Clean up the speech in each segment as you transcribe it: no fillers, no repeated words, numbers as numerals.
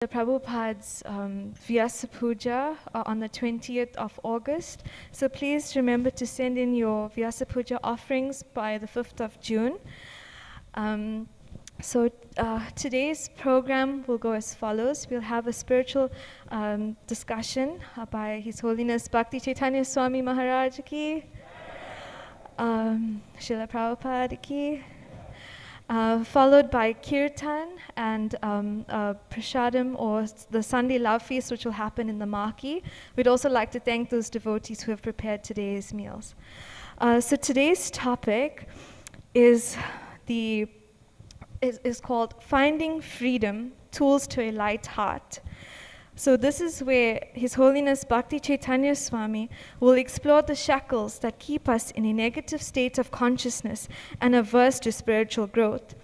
The Prabhupada's Vyasa Puja on the 20th of August. So please remember to send in your Vyasa Puja offerings by the 5th of June. Today's program will go as follows. We'll have a spiritual discussion by His Holiness Bhakti Chaitanya Swami Maharaj ki, Srila Prabhupada ki, followed by Kirtan and Prasadam, or the Sunday Love Feast, which will happen in the Marquee. We'd also like to thank those devotees who have prepared today's meals. So today's topic is called Finding Freedom, Tools to a Light Heart. So this is where His Holiness Bhakti Chaitanya Swami will explore the shackles that keep us in a negative state of consciousness and averse to spiritual growth.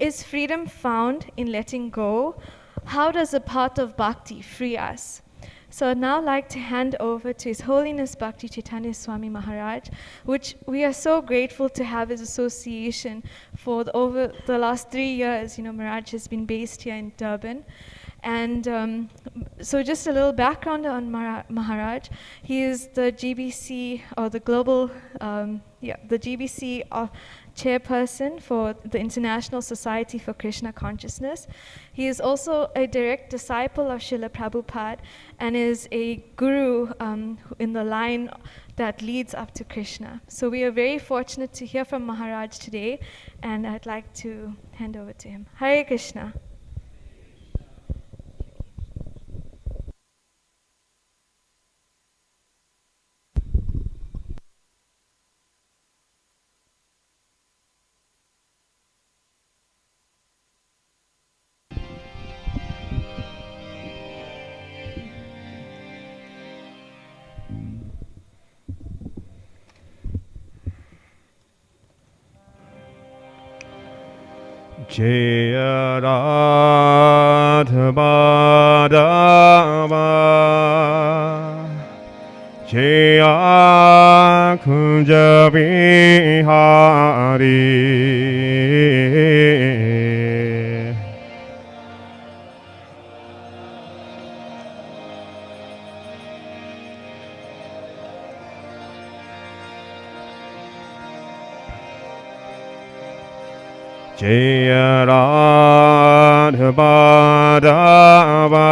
Is freedom found in letting go? How does a path of bhakti free us? So I'd now like to hand over to His Holiness Bhakti Chaitanya Swami Maharaj, which we are so grateful to have his association for over the last 3 years. You know, Maharaj has been based here in Durban. And so just a little background on Maharaj. He is the GBC, or the global, the GBC chairperson for the International Society for Krishna Consciousness. He is also a direct disciple of Srila Prabhupada and is a guru in the line that leads up to Krishna. So we are very fortunate to hear from Maharaj today, and I'd like to hand over to him. Hare Krishna. Jaya Radha Madhava Jaya Kunja Vihari Jaya Radha Madhava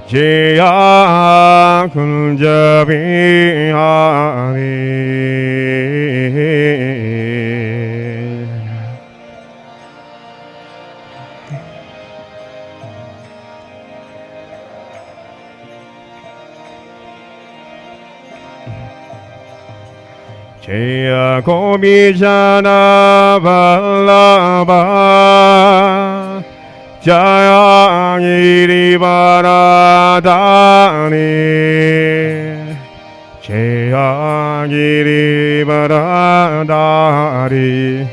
Jaya Kunja Vihari Jaya Gopijana Vallabha Jaya Girivaradhari Jaya Girivaradhari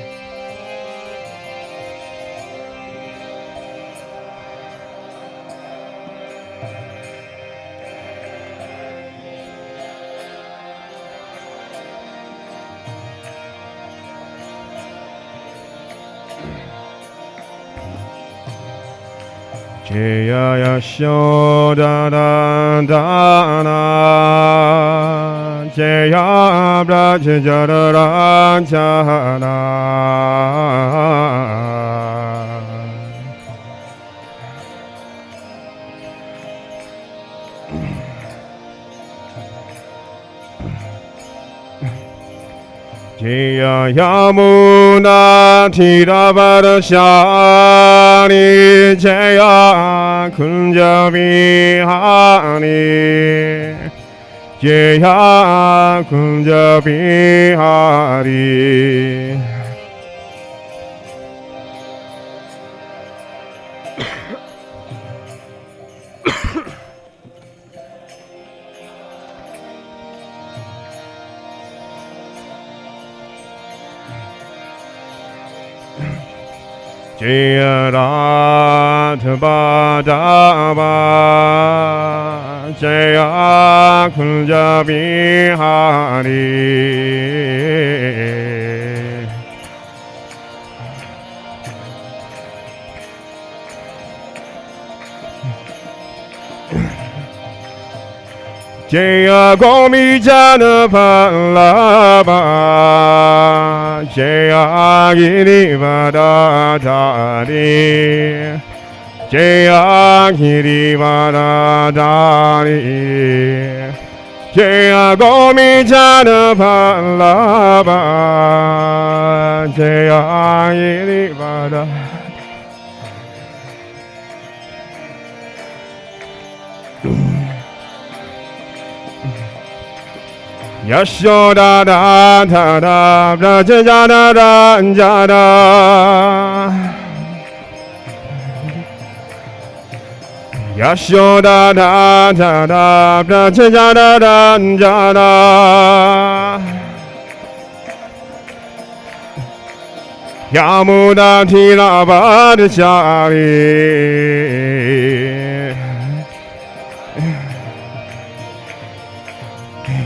Jaya Yashodadandana Jaya Brajajaranjana Jaya Yamuna Tiravarashani Jaya Kunja Vihari Jaya Kunja Vihari Jaya Radha Madhava Jaya Kunja Vihari Jaya Gomi Jana Palava Jaya Giri Vadadari Jaya Giri Vadadari Jaya Gomi Jana Palava Jaya Giri Vadadari Yashoda da da da Braja jada da jada Yashoda da da da Braja jada da jada Yamuda thira vadachari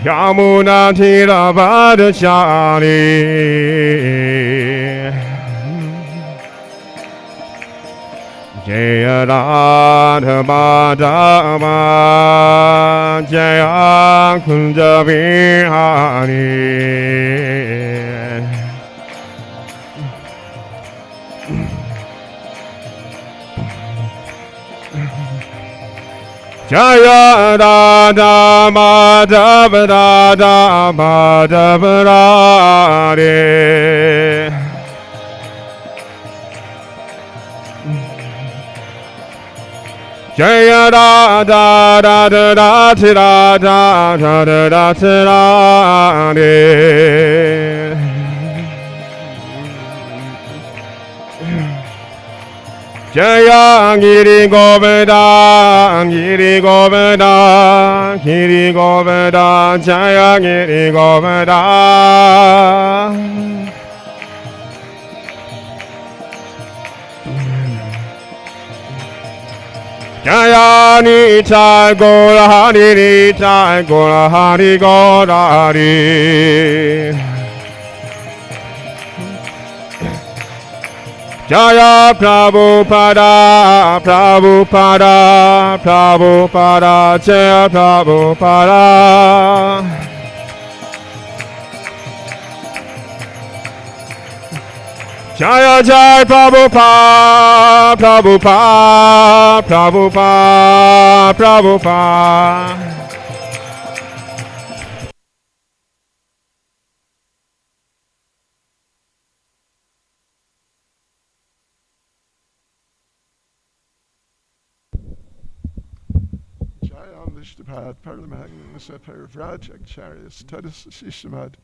Yamuna Thira Vadachari Jaya Radha Madhava Jaya Kunja Vihari Jaya Radha Madhava Radha Madhava Radhe Jaya Radha Radha Radha Radha Radha Radha Radhe Jaya Giri Govardha Giri Govardha Giri Govardha Jaya Giri Govardha Jaya Nitai Gora Hari Nitai Gora Hari Gora Hari Jaya Prabhupada, Prabhupada, Prabhupada, Jaya Prabhupada. Jaya Jaya Prabhupada, Prabhupada, Prabhupada, Prabhupada. Vishnupad, Paramahansa Parivrajacharya, Tadasishimad,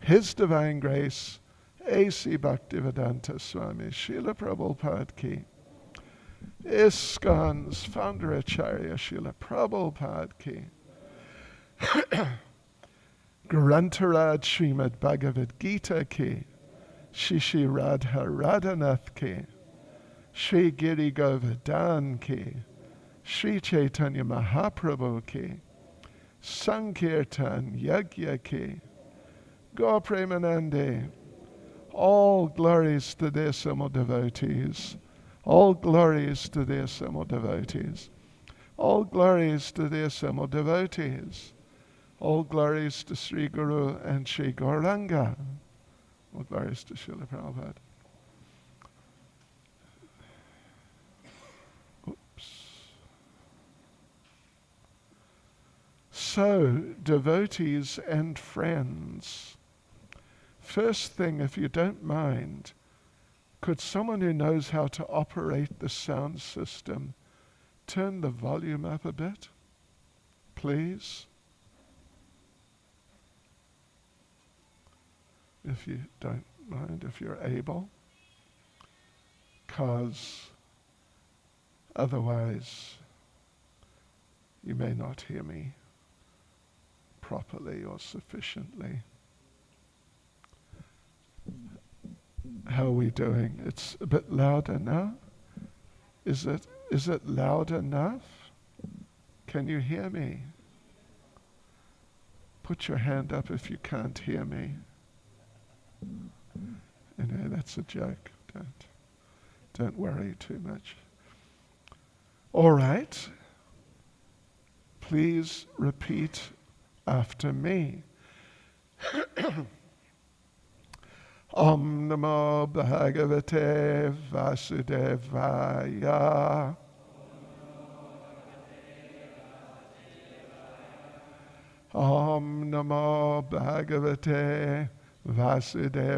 His Divine Grace, A.C. Bhaktivedanta Swami, Srila Prabhupada Ki, ISKCON's founder Acharya, Srila Prabhupada Ki, Grantaraj Srimad Bhagavad Gita Ki, Shishi Radha Radhanath Ki, Shri Giri Govardhan Ki, Shri Chaitanya Mahaprabhu Ki, Sankirtan Yagya Ki, Gaur Premanande. All glories to their simul devotees. All glories to their simul devotees. All glories to their simul devotees. All glories to Sri Guru and Sri Gauranga. All glories to Srila Prabhupada. So, devotees and friends, first thing, if you don't mind, could someone who knows how to operate the sound system turn the volume up a bit, please? If you don't mind, if you're able, because otherwise you may not hear me properly or sufficiently. How are we doing? It's a bit louder now? Is it loud enough? Can you hear me? Put your hand up if you can't hear me. Anyway, that's a joke. Don't worry too much. All right. Please repeat after me. Om Namo Bhagavate Vasudevaya. Om Namo Bhagavate Vasudevaya.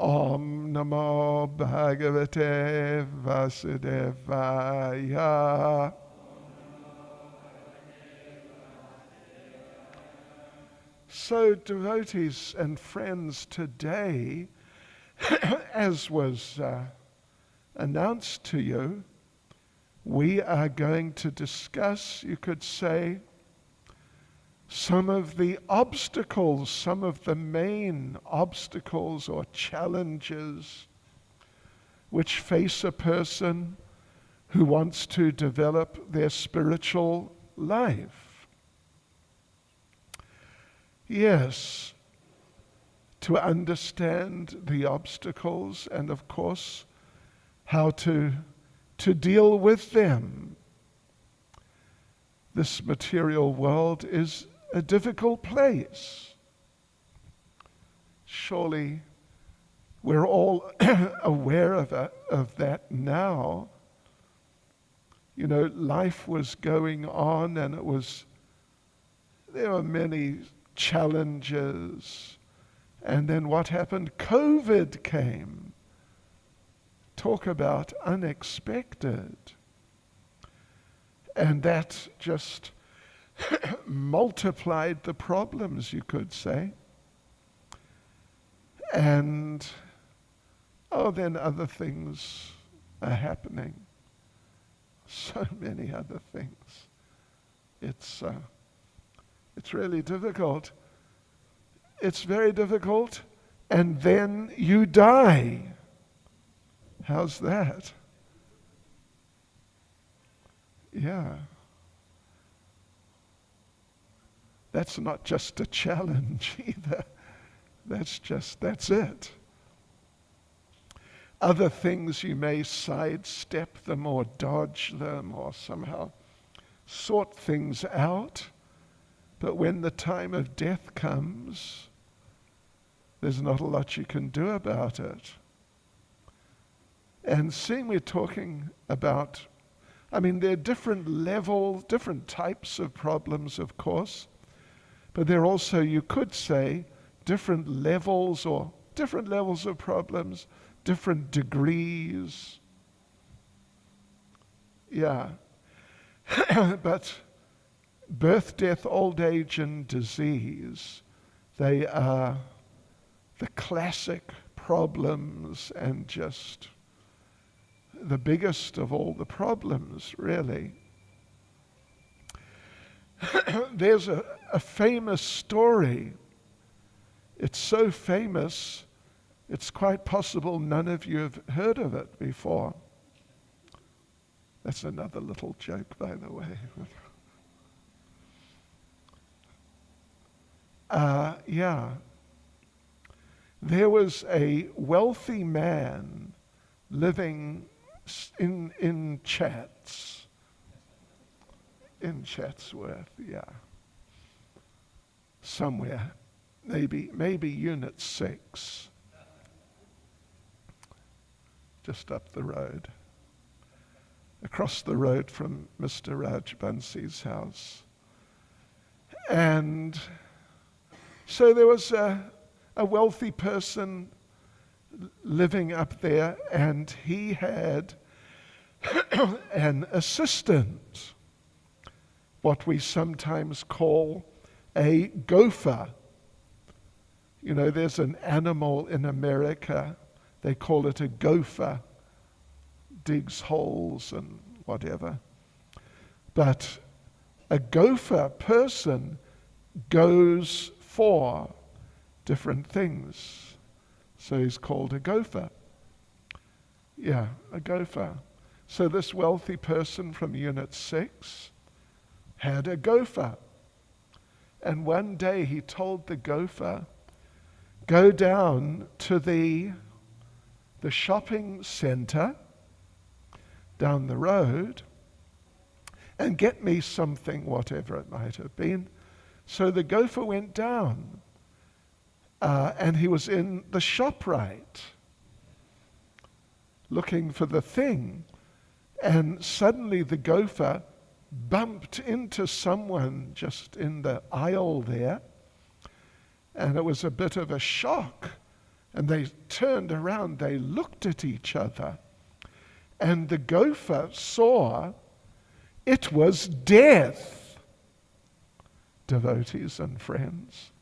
Om Namo Bhagavate Vasudevaya. So, devotees and friends, today, as was announced to you, we are going to discuss, you could say, some of the obstacles, some of the main obstacles or challenges which face a person who wants to develop their spiritual life. Yes, to understand the obstacles and, of course, how to deal with them. This material world is a difficult place. Surely we're all aware of that now. You know, life was going on and there were many challenges. And then what happened? COVID came. Talk about unexpected. And that just multiplied the problems, you could say. And, then other things are happening. So many other things. It's really difficult. It's very difficult. And then you die. How's that? Yeah. That's not just a challenge either. That's it. Other things you may sidestep them or dodge them or somehow sort things out. But when the time of death comes, there's not a lot you can do about it. And seeing we're talking about, there are different levels, different types of problems, of course, but there are also, you could say, different levels of problems, different degrees. Yeah. But birth, death, old age, and disease, they are the classic problems and just the biggest of all the problems, really. There's a famous story. It's so famous, it's quite possible none of you have heard of it before. That's another little joke, by the way. There was a wealthy man living in Chatsworth, somewhere, maybe Unit 6, just up the road, across the road from Mr. Raj Bansi's house. And so there was a wealthy person living up there, and he had an assistant, what we sometimes call a gopher. You know, there's an animal in America, they call it a gopher, digs holes and whatever. But a gopher person goes for different things. So he's called a gopher. Yeah, a gopher. So this wealthy person from Unit 6 had a gopher. And one day he told the gopher, go down to the the shopping centre down the road and get me something, whatever it might have been. So the gopher went down and he was in the ShopRite looking for the thing. And suddenly the gopher bumped into someone just in the aisle there. And it was a bit of a shock. And they turned around, they looked at each other. And the gopher saw it was death. Devotees and friends,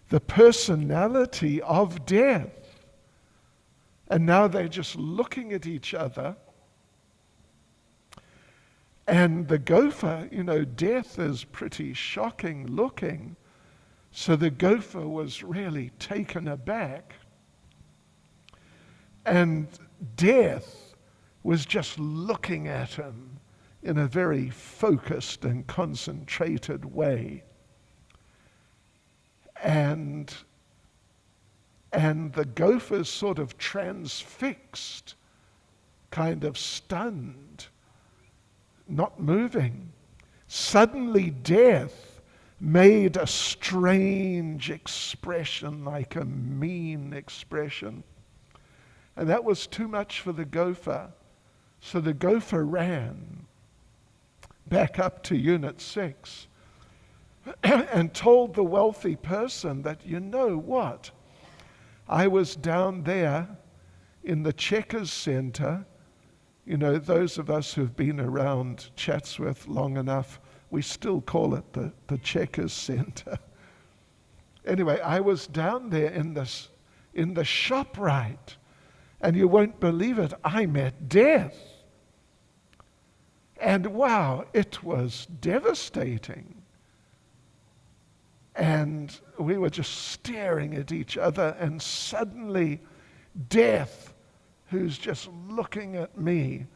the personality of death. And now they're just looking at each other. And the gopher, death is pretty shocking looking. So the gopher was really taken aback. And death was just looking at him in a very focused and concentrated way. And the gopher's sort of transfixed, kind of stunned, not moving. Suddenly death made a strange expression, like a mean expression. And that was too much for the gopher. So the gopher ran back up to Unit 6 and told the wealthy person that, you know what? I was down there in the Checkers Center. Those of us who've been around Chatsworth long enough, we still call it the Checkers Center. Anyway, I was down there in the ShopRite, and you won't believe it, I met death. And wow, it was devastating. And we were just staring at each other, and suddenly death, who's just looking at me,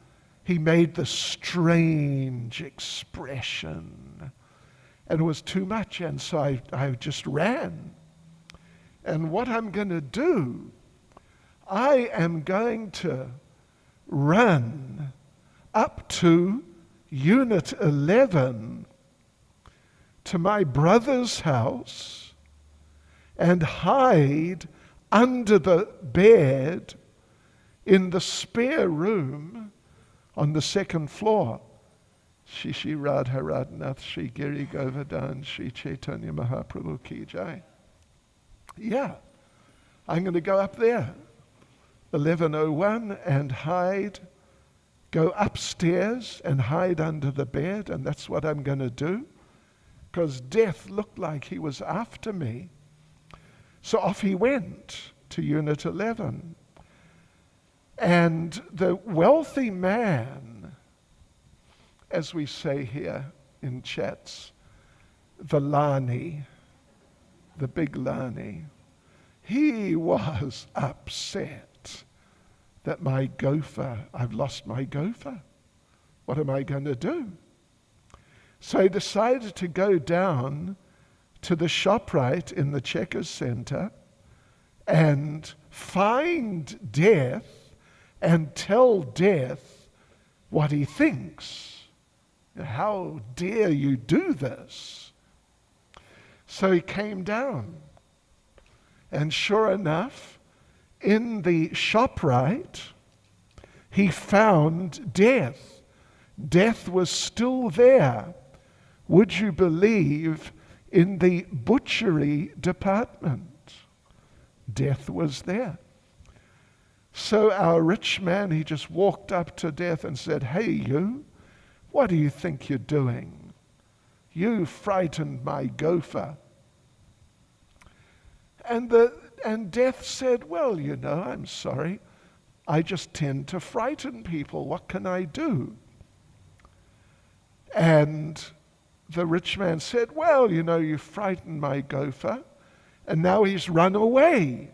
he made the strange expression. And it was too much, and so I just ran. And what I'm going to do, I am going to run up to Unit 11 to my brother's house and hide under the bed in the spare room on the second floor. Shishi Radha Radhanath Shri Giri Govardhan Shri Chaitanya Mahaprabhu Ki Jai. Yeah, I'm going to go up there, 1101, and hide, go upstairs and hide under the bed, and that's what I'm going to do, because death looked like he was after me. So off he went to Unit 11. And the wealthy man, as we say here in chats, the Lani, the big Lani, he was upset that my gopher, I've lost my gopher. What am I going to do? So he decided to go down to the ShopRite in the Checkers Center and find death and tell death what he thinks. How dare you do this? So he came down, and sure enough, in the ShopRite, he found death. Death was still there. Would you believe, in the butchery department? Death was there. So our rich man, he just walked up to death and said, "Hey, you, what do you think you're doing? You frightened my gopher." And death said, "Well, I'm sorry. I just tend to frighten people. What can I do?" And the rich man said, "Well, you frightened my gopher, and now he's run away."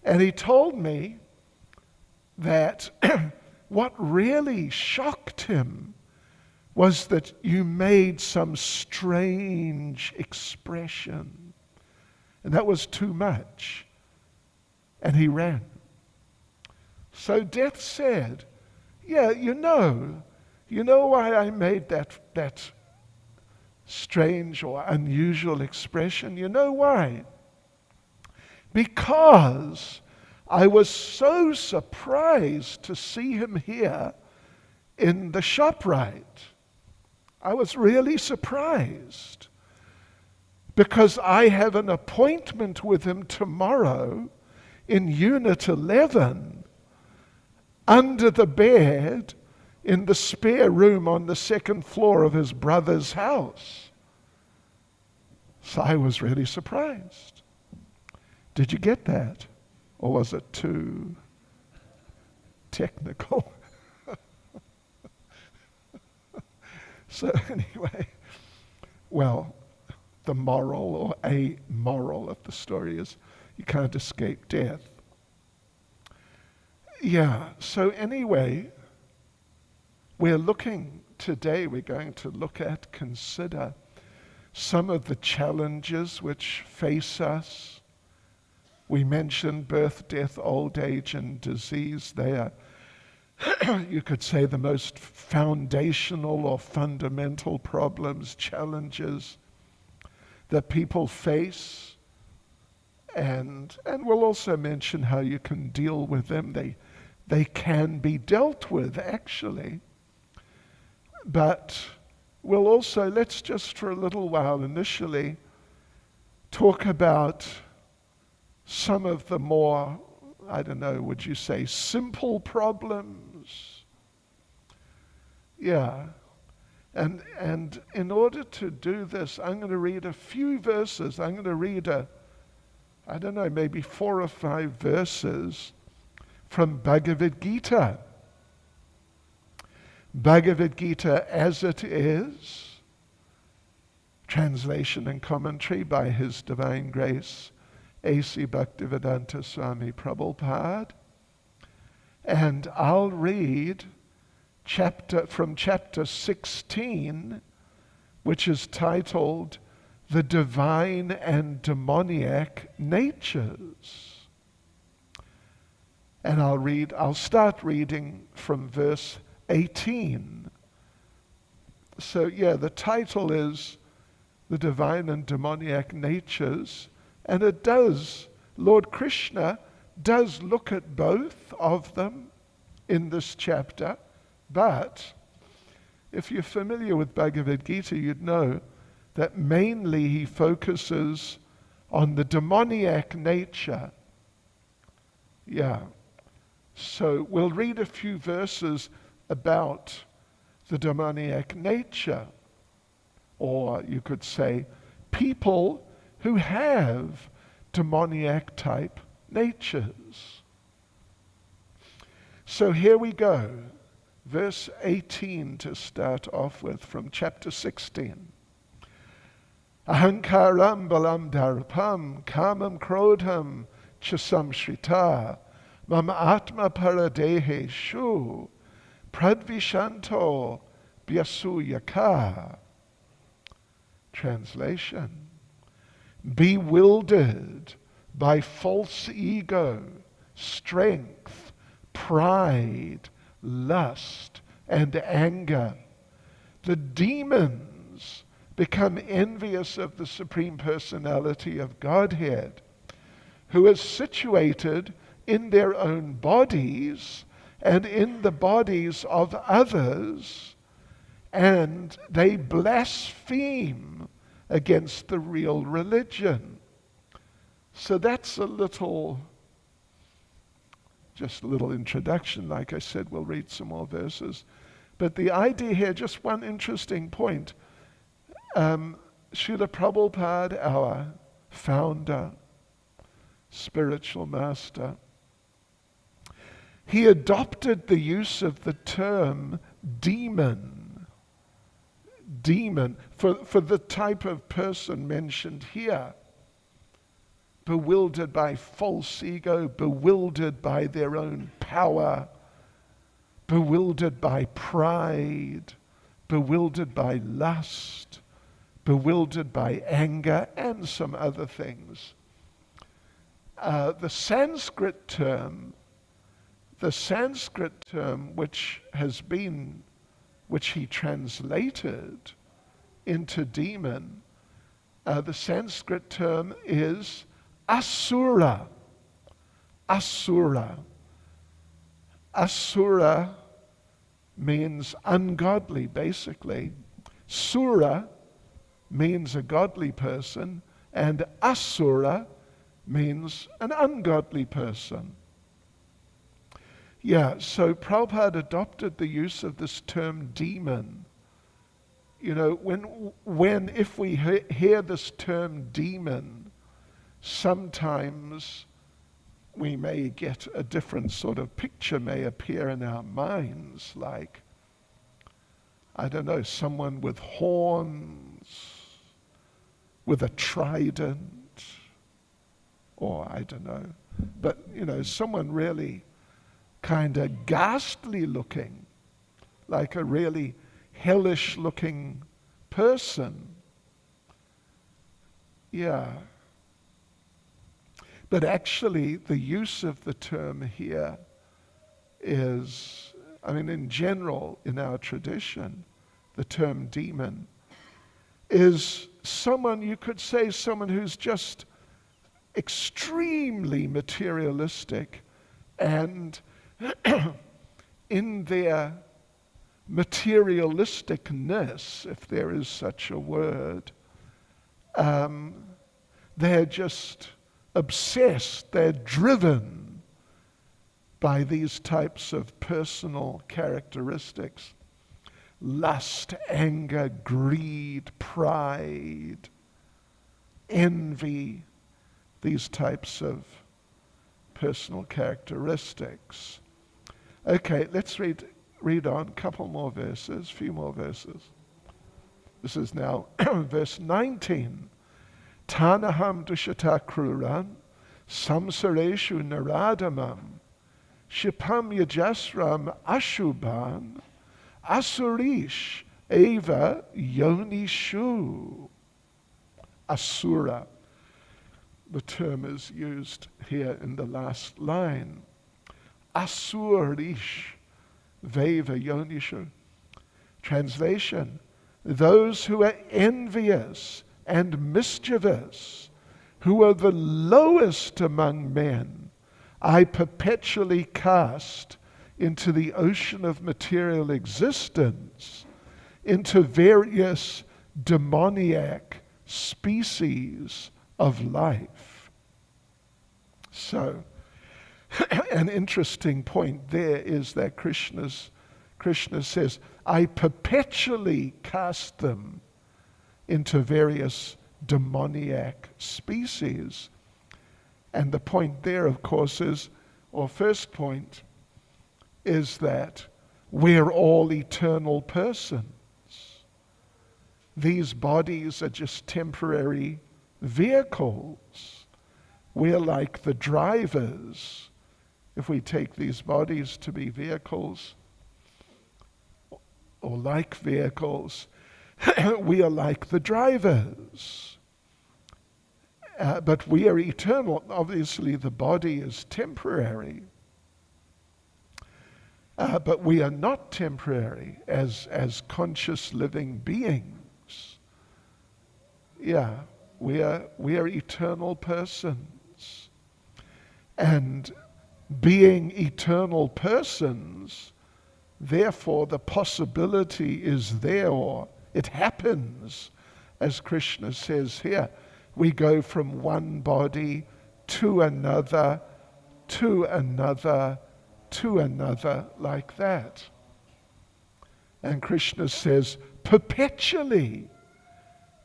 And he told me that what really shocked him was that you made some strange expression. And that was too much. And he ran. So death said, yeah, you know why I made that strange or unusual expression? You know why? Because I was so surprised to see him here in the ShopRite. I was really surprised because I have an appointment with him tomorrow in Unit 11 under the bed in the spare room on the second floor of his brother's house. So I was really surprised. Did you get that? Or was it too technical? So anyway, well, the moral or a moral of the story is you can't escape death. Yeah, so anyway, we're going to look at, consider some of the challenges which face us. We mentioned birth, death, old age, and disease. They are, you could say, the most foundational or fundamental problems, challenges that people face. And we'll also mention how you can deal with them. They can be dealt with, actually. But we'll also, let's just for a little while initially talk about some of the more, I don't know, would you say simple problems? Yeah. And in order to do this, I'm going to read a few verses. I'm going to read I don't know, maybe 4 or 5 verses from Bhagavad Gita. Bhagavad Gita as it is, translation and commentary by His Divine Grace, A.C. Bhaktivedanta Swami Prabhupada. And I'll read from chapter 16, which is titled The Divine and Demoniac Natures. And I'll start reading from verse 18. So yeah, the title is The Divine and Demoniac Natures, and it does, Lord Krishna does look at both of them in this chapter, but if you're familiar with Bhagavad Gita, you'd know that mainly he focuses on the demoniac nature. Yeah. So we'll read a few verses about the demoniac nature, or you could say people who have demoniac type natures. So here we go. Verse 18 to start off with from chapter 16. Ahankaram balam darpam kamam krodham chasam shrita mama atma paradehe shu pradvishanto vyasuyaka. Translation: bewildered by false ego, strength, pride, lust, and anger, the demons become envious of the Supreme Personality of Godhead, who is situated in their own bodies and in the bodies of others, and they blaspheme against the real religion. So that's just a little introduction. Like I said, we'll read some more verses. But the idea here, just one interesting point. Srila Prabhupada, our founder, spiritual master, he adopted the use of the term demon for the type of person mentioned here. Bewildered by false ego, bewildered by their own power, bewildered by pride, bewildered by lust, bewildered by anger, and some other things. The Sanskrit term the Sanskrit term which he translated into demon, the Sanskrit term is asura. Asura. Asura means ungodly, basically. Sura means a godly person, and asura means an ungodly person. Yeah, so Prabhupada adopted the use of this term demon. You know, if we hear this term demon, sometimes we may get a different sort of picture may appear in our minds, like, I don't know, someone with horns, with a trident, or I don't know, but, you know, someone really kind of ghastly looking, like a really hellish looking person. Yeah. But actually, the use of the term here is, I mean, in general, in our tradition, the term demon is someone, you could say someone who's just extremely materialistic, and in their materialisticness, if there is such a word, they're just obsessed, they're driven by these types of personal characteristics. Lust, anger, greed, pride, envy, these types of personal characteristics. Okay, let's read on a couple more verses, few more verses. This is now verse 19. Tanaham dushata kruran samsareshu naradamam shipam yajasram ashubhan asurish eva yonishu. Asura. The term is used here in the last line. Asurish Veva Yonishu. Translation: those who are envious and mischievous, who are the lowest among men, I perpetually cast into the ocean of material existence, into various demoniac species of life. So, an interesting point there is that Krishna says, I perpetually cast them into various demoniac species. And the point there, of course, is, or first point, is that we're all eternal persons. These bodies are just temporary vehicles. We're like the drivers. If we take these bodies to be vehicles, or like vehicles, we are like the drivers. But we are eternal. Obviously, the body is temporary. But we are not temporary as conscious living beings. Yeah, we are eternal persons. And being eternal persons, therefore the possibility is there, or it happens, as Krishna says here. We go from one body to another, to another, to another, like that. And Krishna says, perpetually.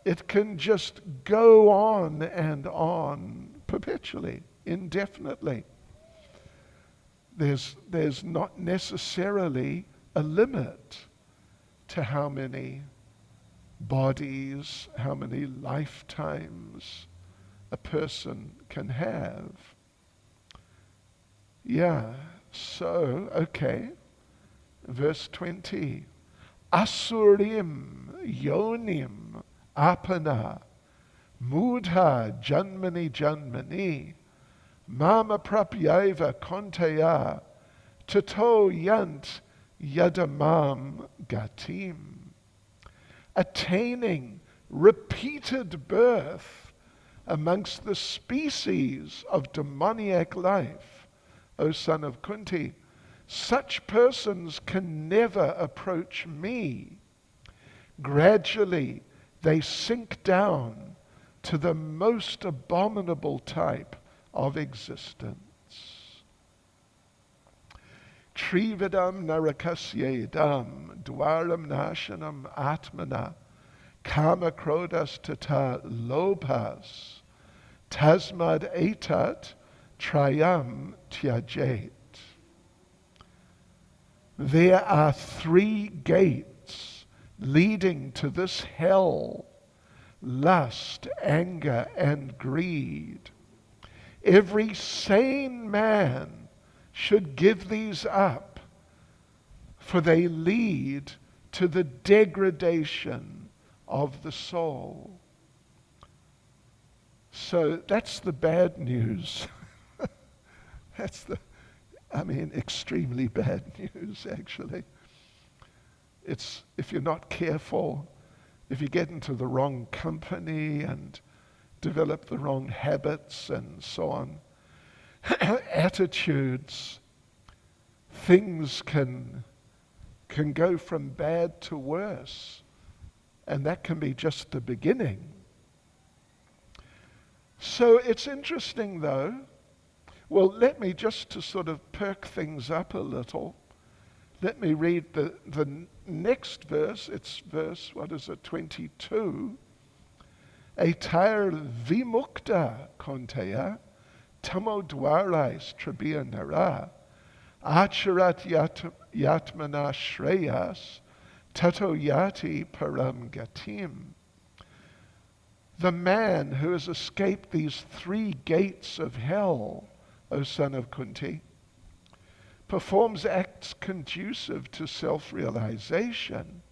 It can just go on and on, perpetually, indefinitely. There's not necessarily a limit to how many bodies, how many lifetimes a person can have. Yeah, so, okay. Verse 20. Asurim yonim apana mudha janmani janmani Mama prapyaiva kontaya tato yant yadamam gatim. Attaining repeated birth amongst the species of demoniac life, O son of Kunti, such persons can never approach me. Gradually, they sink down to the most abominable type of existence. Trividam narakasyedam dwaram nashanam atmana kama krodas tata lobhas tasmad etat trayam tyajet. There are 3 gates leading to this hell: lust, anger, and greed. Every sane man should give these up, for they lead to the degradation of the soul. So that's the bad news. That's extremely bad news, actually. It's, if you're not careful, if you get into the wrong company and develop the wrong habits and so on, attitudes, things can go from bad to worse. And that can be just the beginning. So it's interesting, though. Well, let me, just to sort of perk things up a little, let me read the next verse. It's verse, 22. Etar vimukta konteya tamo dwarais trabia nara acharat yatmana shreyas tato yati param gatim. The man who has escaped these 3 gates of hell, O son of Kunti, performs acts conducive to self-realization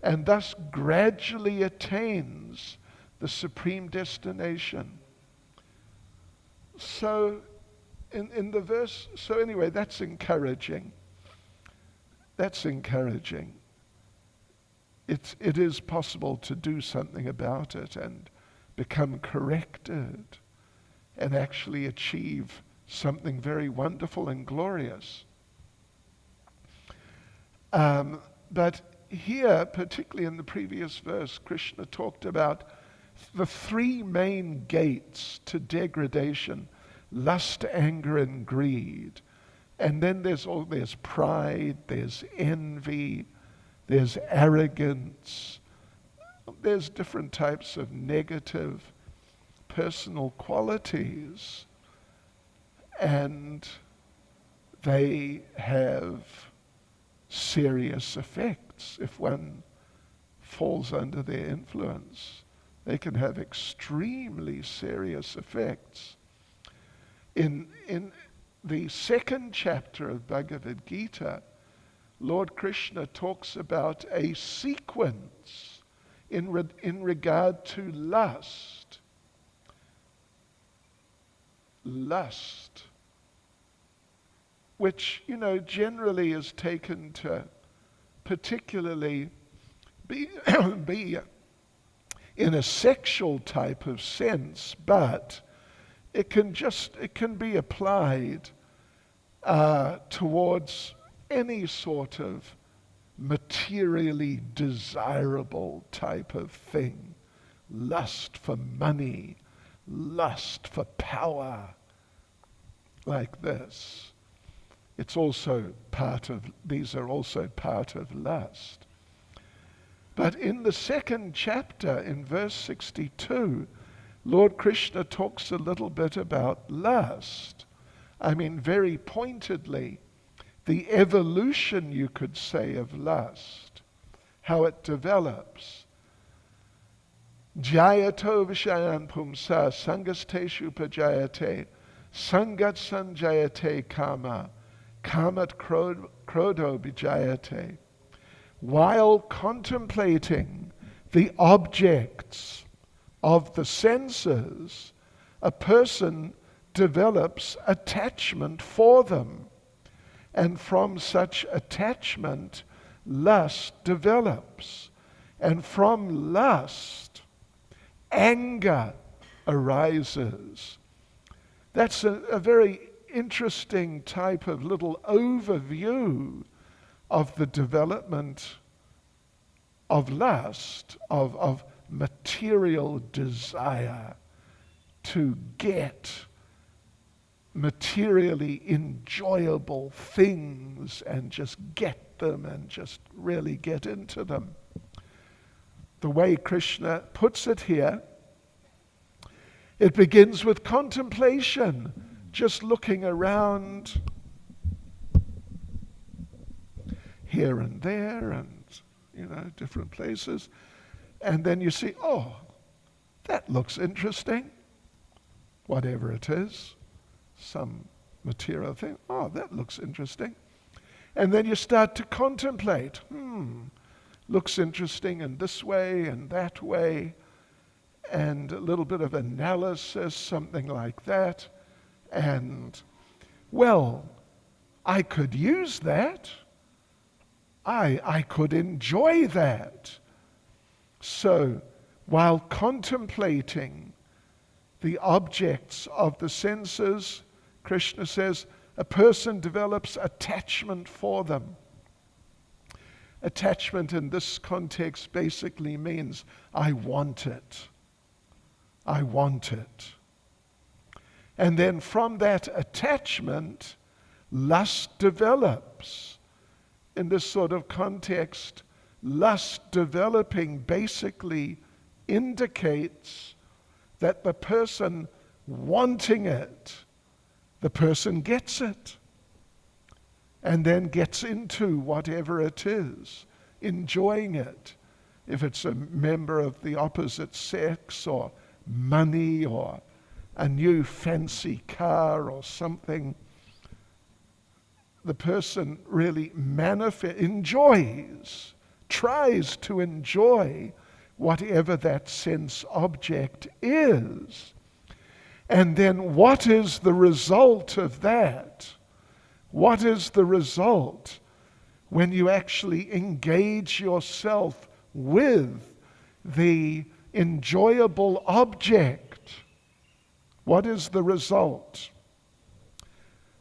and thus gradually attains the supreme destination. So in the verse, so anyway, that's encouraging. That's encouraging. It is possible to do something about it and become corrected and actually achieve something very wonderful and glorious. But here, particularly in the previous verse, Krishna talked about the 3 main gates to degradation: lust, anger, and greed. And then there's pride, there's envy, there's arrogance, there's different types of negative personal qualities, and they have serious effects. If one falls under their influence, they can have extremely serious effects. In the 2nd chapter of Bhagavad Gita, Lord Krishna talks about a sequence in regard to lust. Lust, which, generally is taken to particularly be in a sexual type of sense, but it can be applied towards any sort of materially desirable type of thing. Lust for money, lust for power, like this. These are also part of lust. But in the 2nd chapter, in verse 62, Lord Krishna talks a little bit about lust. Very pointedly, the evolution, you could say, of lust, how it develops. Jayato vishayan pumsa sangasteshu pajayate sangat sanjayate kama kamat krodo bijayate. While contemplating the objects of the senses, a person develops attachment for them. And from such attachment, lust develops. And from lust, anger arises. That's a very interesting type of little overview of the development of lust, of material desire to get materially enjoyable things and just get them and just really get into them. The way Krishna puts it here, it begins with contemplation, just looking around here and there and, different places. And then you see, oh, that looks interesting. Whatever it is, some material thing. Oh, that looks interesting. And then you start to contemplate. Looks interesting in this way and that way. And a little bit of analysis, something like that. And, well, I could use that. I could enjoy that. So, while contemplating the objects of the senses, Krishna says, a person develops attachment for them. Attachment in this context basically means, I want it. I want it. And then from that attachment, lust develops. In this sort of context, lust developing basically indicates that the person wanting it, the person gets it, and then gets into whatever it is, enjoying it. If it's a member of the opposite sex, or money, or a new fancy car, or something, the person really enjoys, tries to enjoy whatever that sense object is. And then what is the result of that? What is the result when you actually engage yourself with the enjoyable object? What is the result?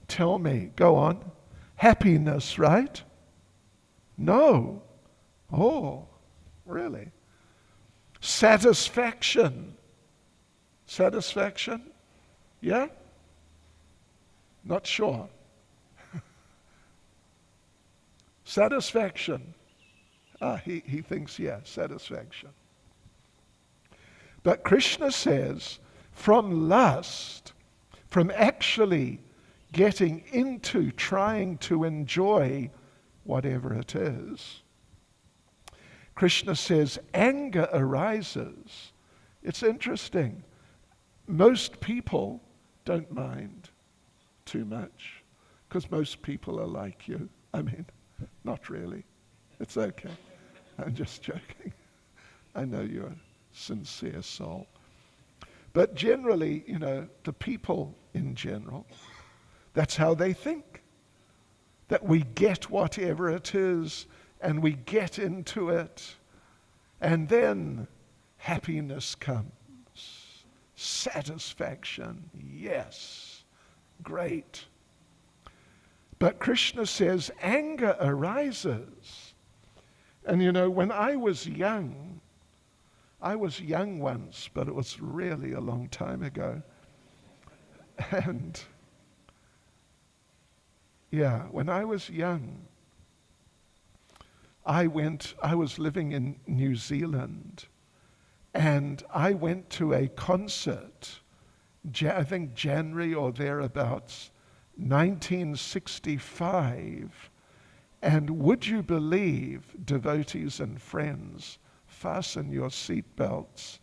Tell me, go on. Happiness, right? No. Oh, really? Satisfaction. Satisfaction? Yeah? Not sure. Satisfaction. He thinks, yeah, satisfaction. But Krishna says, from lust, from actually getting into trying to enjoy whatever it is, Krishna says anger arises. It's interesting. Most people don't mind too much because most people are like you. I mean, not really. It's okay. I'm just joking. I know you're a sincere soul. But generally, the people in general, that's how they think. That we get whatever it is and we get into it, and then happiness comes. Satisfaction, yes, great. But Krishna says anger arises. And when I was young once, but it was really a long time ago. And yeah, when I was young, I was living in New Zealand, and I went to a concert, I think January or thereabouts, 1965. And would you believe, devotees and friends, fasten your seatbelts.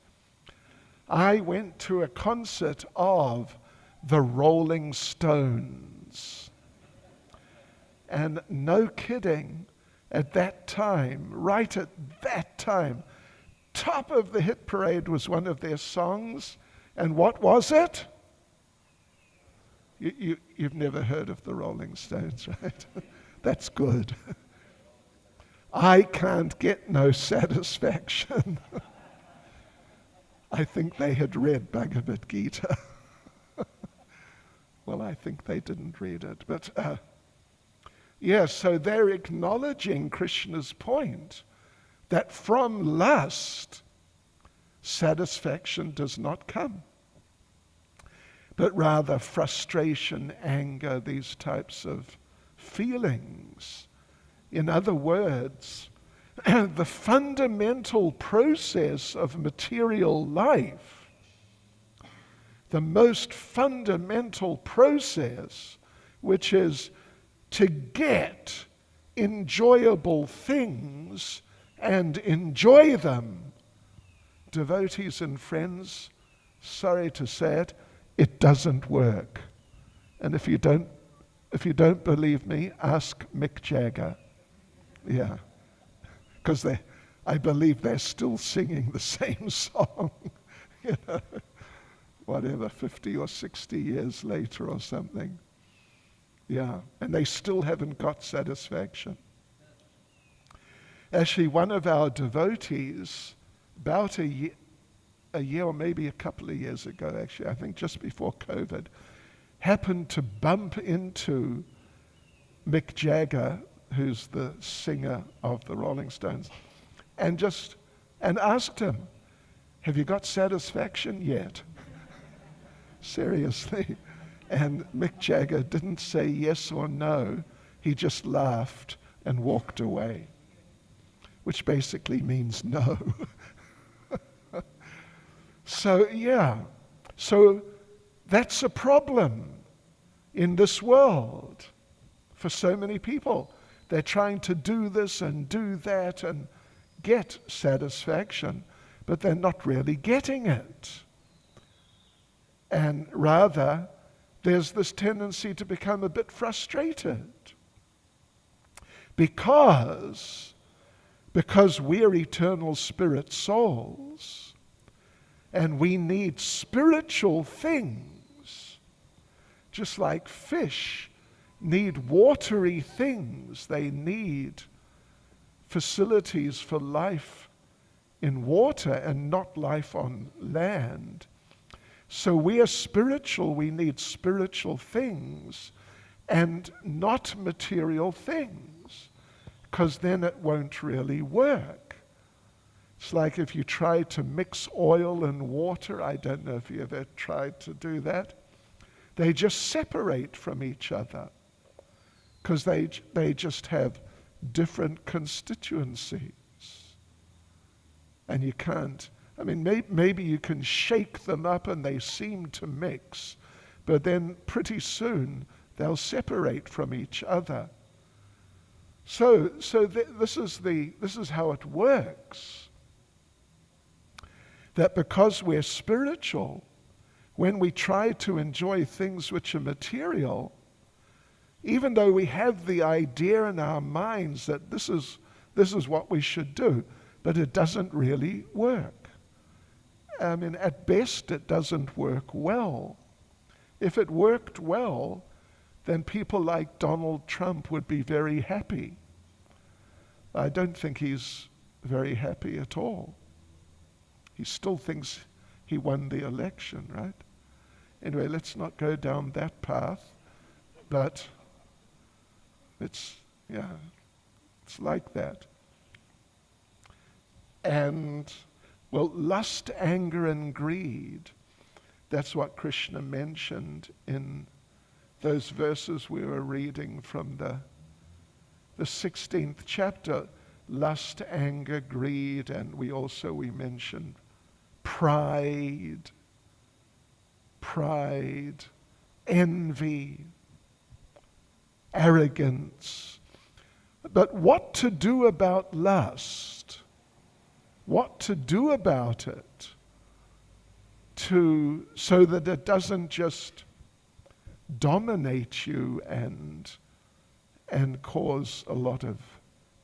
I went to a concert of the Rolling Stones. And no kidding, at that time, right at that time, top of the hit parade was one of their songs. And what was it? You've never heard of the Rolling Stones, right? That's good. I can't get no satisfaction. I think they had read Bhagavad Gita. Well, I think they didn't read it, but so they're acknowledging Krishna's point that from lust, satisfaction does not come, but rather frustration, anger, these types of feelings. In other words, the fundamental process of material life, the most fundamental process, which is to get enjoyable things and enjoy them. Devotees and friends, sorry to say it, it doesn't work. And if you don't believe me, ask Mick Jagger. Yeah, because I believe they're still singing the same song, whatever, 50 or 60 years later or something. Yeah, and they still haven't got satisfaction. Actually, one of our devotees, about a year or maybe a couple of years ago, actually, I think just before COVID, happened to bump into Mick Jagger, who's the singer of the Rolling Stones, and asked him, "Have you got satisfaction yet?" Seriously. And Mick Jagger didn't say yes or no. He just laughed and walked away, which basically means no. So that's a problem in this world for so many people. They're trying to do this and do that and get satisfaction, but they're not really getting it. And rather, there's this tendency to become a bit frustrated because we're eternal spirit souls and we need spiritual things, just like fish need watery things. They need facilities for life in water and not life on land. So we are spiritual, we need spiritual things and not material things, because then it won't really work. It's like if you try to mix oil and water, I don't know if you ever tried to do that, they just separate from each other because they just have different constituencies. And you can't, I mean, maybe you can shake them up and they seem to mix, but then pretty soon they'll separate from each other. So this is how it works. That because we're spiritual, when we try to enjoy things which are material, even though we have the idea in our minds that this is what we should do, but it doesn't really work. I mean, at best, it doesn't work well. If it worked well, then people like Donald Trump would be very happy. I don't think he's very happy at all. He still thinks he won the election, right? Anyway, let's not go down that path, but it's like that. And, well, lust, anger, and greed, that's what Krishna mentioned in those verses we were reading from the 16th chapter. Lust, anger, greed, and we mentioned pride, envy, arrogance. But what to do about lust? What to do about it so that it doesn't just dominate you and cause a lot of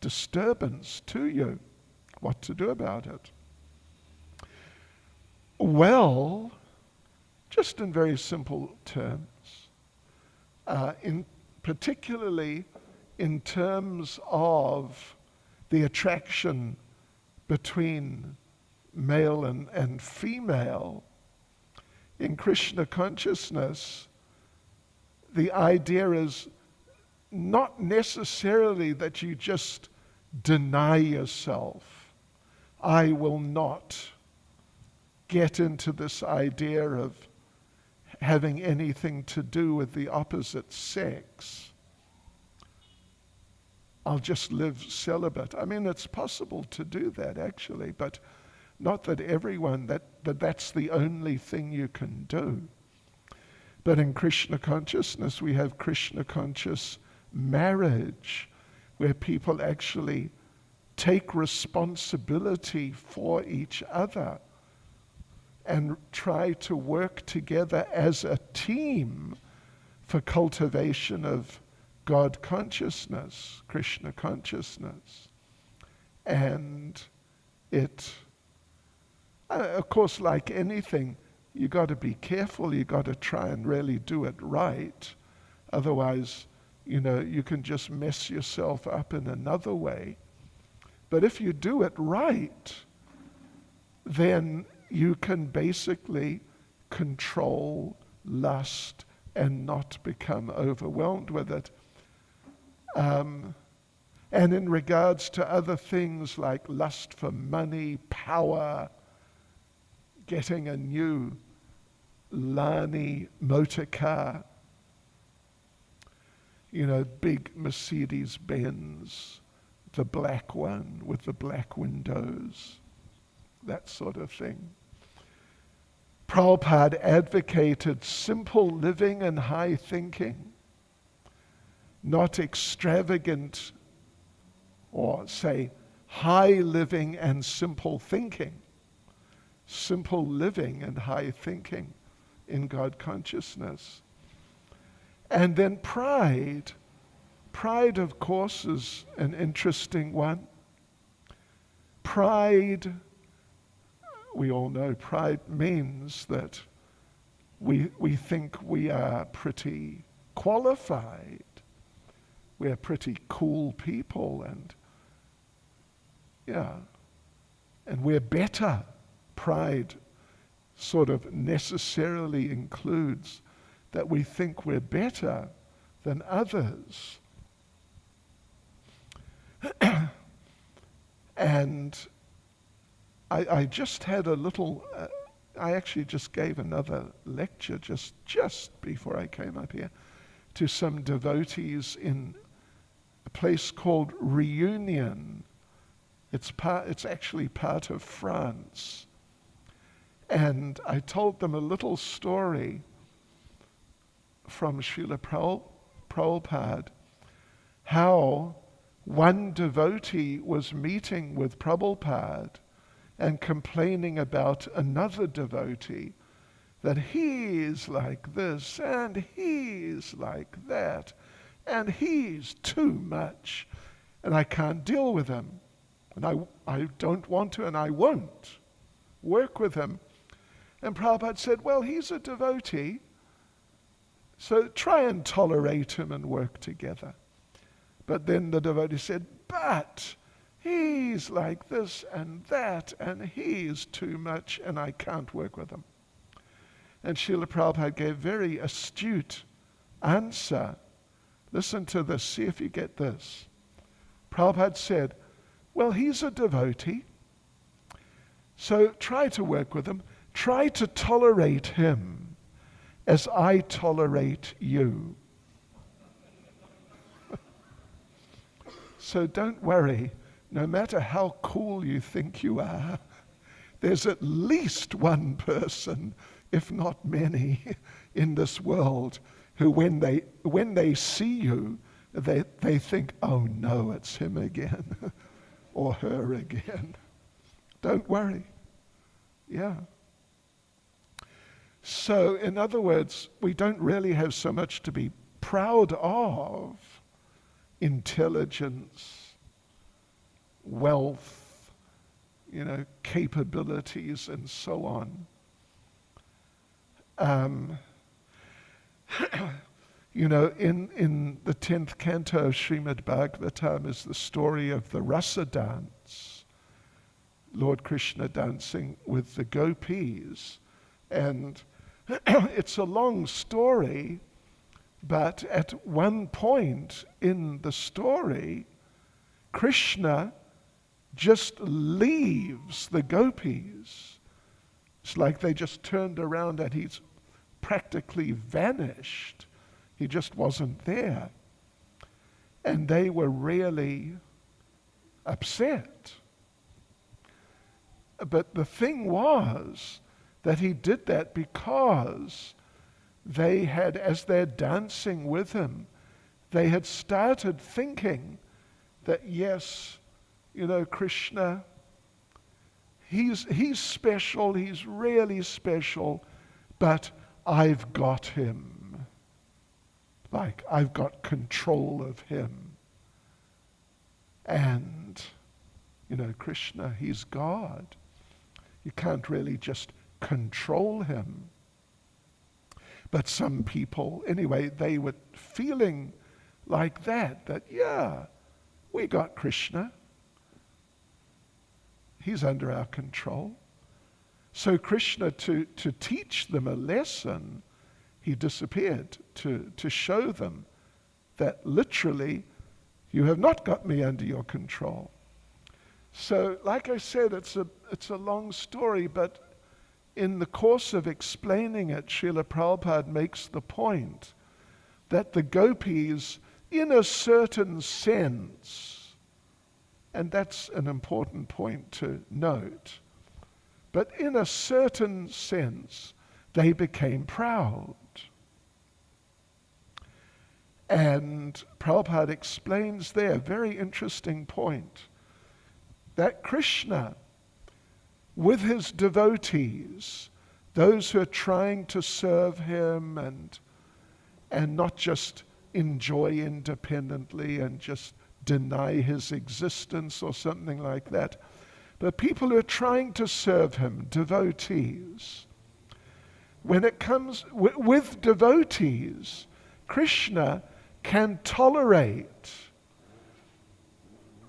disturbance to you? What to do about it? Well, just in very simple terms, particularly in terms of the attraction between male and female. In Krishna consciousness, the idea is not necessarily that you just deny yourself. I will not get into this idea of having anything to do with the opposite sex. I'll just live celibate. I mean, it's possible to do that actually, but not that everyone, that's the only thing you can do. But in Krishna consciousness, we have Krishna conscious marriage, where people actually take responsibility for each other and try to work together as a team for cultivation of God consciousness, Krishna consciousness. And it, of course, like anything, you got to be careful, you got to try and really do it right. Otherwise, you can just mess yourself up in another way. But if you do it right, then you can basically control lust and not become overwhelmed with it. And in regards to other things like lust for money, power, getting a new Lani motor car, big Mercedes-Benz, the black one with the black windows, that sort of thing. Prabhupada advocated simple living and high thinking, not extravagant, or say high living and simple thinking. Simple living and high thinking in God consciousness. And then pride. Pride, of course, is an interesting one. Pride, we all know pride means that we think we are pretty qualified. We are pretty cool people, and we're better. Pride sort of necessarily includes that we think we're better than others. And I just had a little, I actually just gave another lecture just before I came up here to some devotees in a place called Reunion. It's actually part of France. And I told them a little story from Srila Prabhupada, how one devotee was meeting with Prabhupada and complaining about another devotee, that he's like this and he's like that and he's too much and I can't deal with him and I don't want to and I won't work with him. And Prabhupada said, well, he's a devotee, so try and tolerate him and work together. But then the devotee said, but he's like this and that, and he's too much, and I can't work with him. And Srila Prabhupada gave a very astute answer. Listen to this, see if you get this. Prabhupada said, well, he's a devotee, so try to work with him. Try to tolerate him as I tolerate you. So don't worry, no matter how cool you think you are, there's at least one person, if not many, in this world who when they see you, they think, oh no, it's him again, or her again. Don't worry. Yeah. So, in other words, we don't really have so much to be proud of. Intelligence, wealth, capabilities, and so on. In the 10th canto of Srimad Bhagavatam is the story of the Rasa dance, Lord Krishna dancing with the gopis. And it's a long story, but at one point in the story, Krishna just leaves the gopis. It's like they just turned around and he's practically vanished. He just wasn't there. And they were really upset. But the thing was that he did that because they had, as they're dancing with him, they had started thinking that, yes, Krishna, he's special, he's really special, but I've got him. Like, I've got control of him. And, Krishna, he's God. You can't really just control him. But some people, anyway, they were feeling like that, yeah, we got Krishna. He's under our control. So Krishna, to teach them a lesson, he disappeared to show them that literally, you have not got me under your control. So, like I said, it's a long story, but in the course of explaining it, Srila Prabhupada makes the point that the gopis, in a certain sense, and that's an important point to note, but in a certain sense, they became proud. And Prabhupada explains there, very interesting point, that Krishna, with his devotees, those who are trying to serve him and not just enjoy independently and just deny his existence or something like that, but people who are trying to serve him, devotees. When it comes with devotees, Krishna can tolerate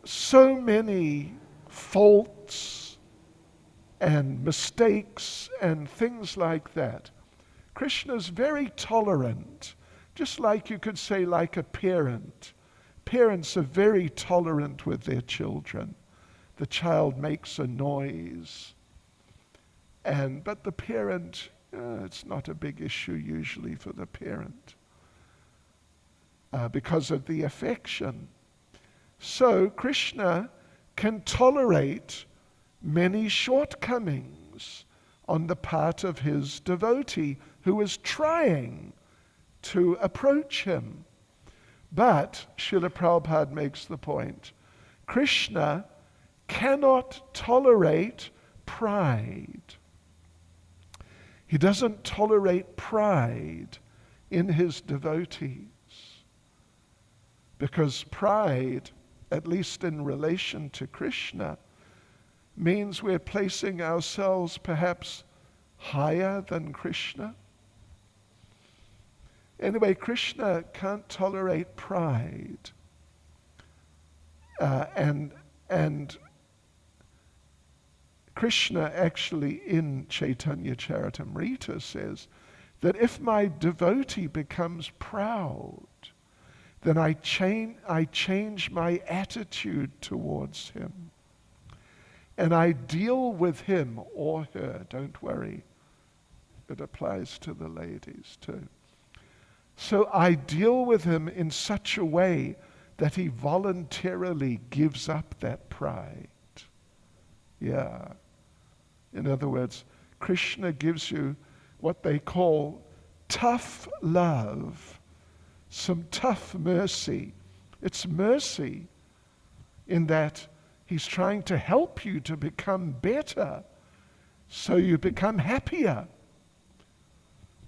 so many faults and mistakes and things like that. Krishna's very tolerant, just like you could say like a parent. Parents are very tolerant with their children. The child makes a noise, but the parent, it's not a big issue usually for the parent because of the affection. So Krishna can tolerate many shortcomings on the part of his devotee who is trying to approach him. But, Srila Prabhupada makes the point, Krishna cannot tolerate pride. He doesn't tolerate pride in his devotees. Because pride, at least in relation to Krishna, means we're placing ourselves perhaps higher than Krishna. Anyway, Krishna can't tolerate pride. And Krishna actually in Chaitanya Charitamrita says that if my devotee becomes proud, then I change my attitude towards him. And I deal with him or her, don't worry. It applies to the ladies too. So I deal with him in such a way that he voluntarily gives up that pride. Yeah. In other words, Krishna gives you what they call tough love, some tough mercy. It's mercy in that he's trying to help you to become better so you become happier.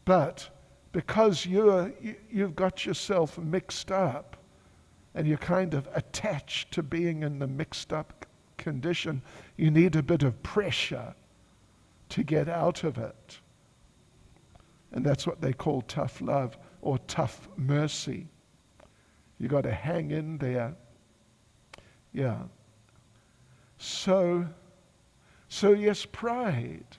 But because you've got yourself mixed up and you're kind of attached to being in the mixed up condition, you need a bit of pressure to get out of it. And that's what they call tough love. or tough mercy. You got to hang in there. Yeah. So yes, pride.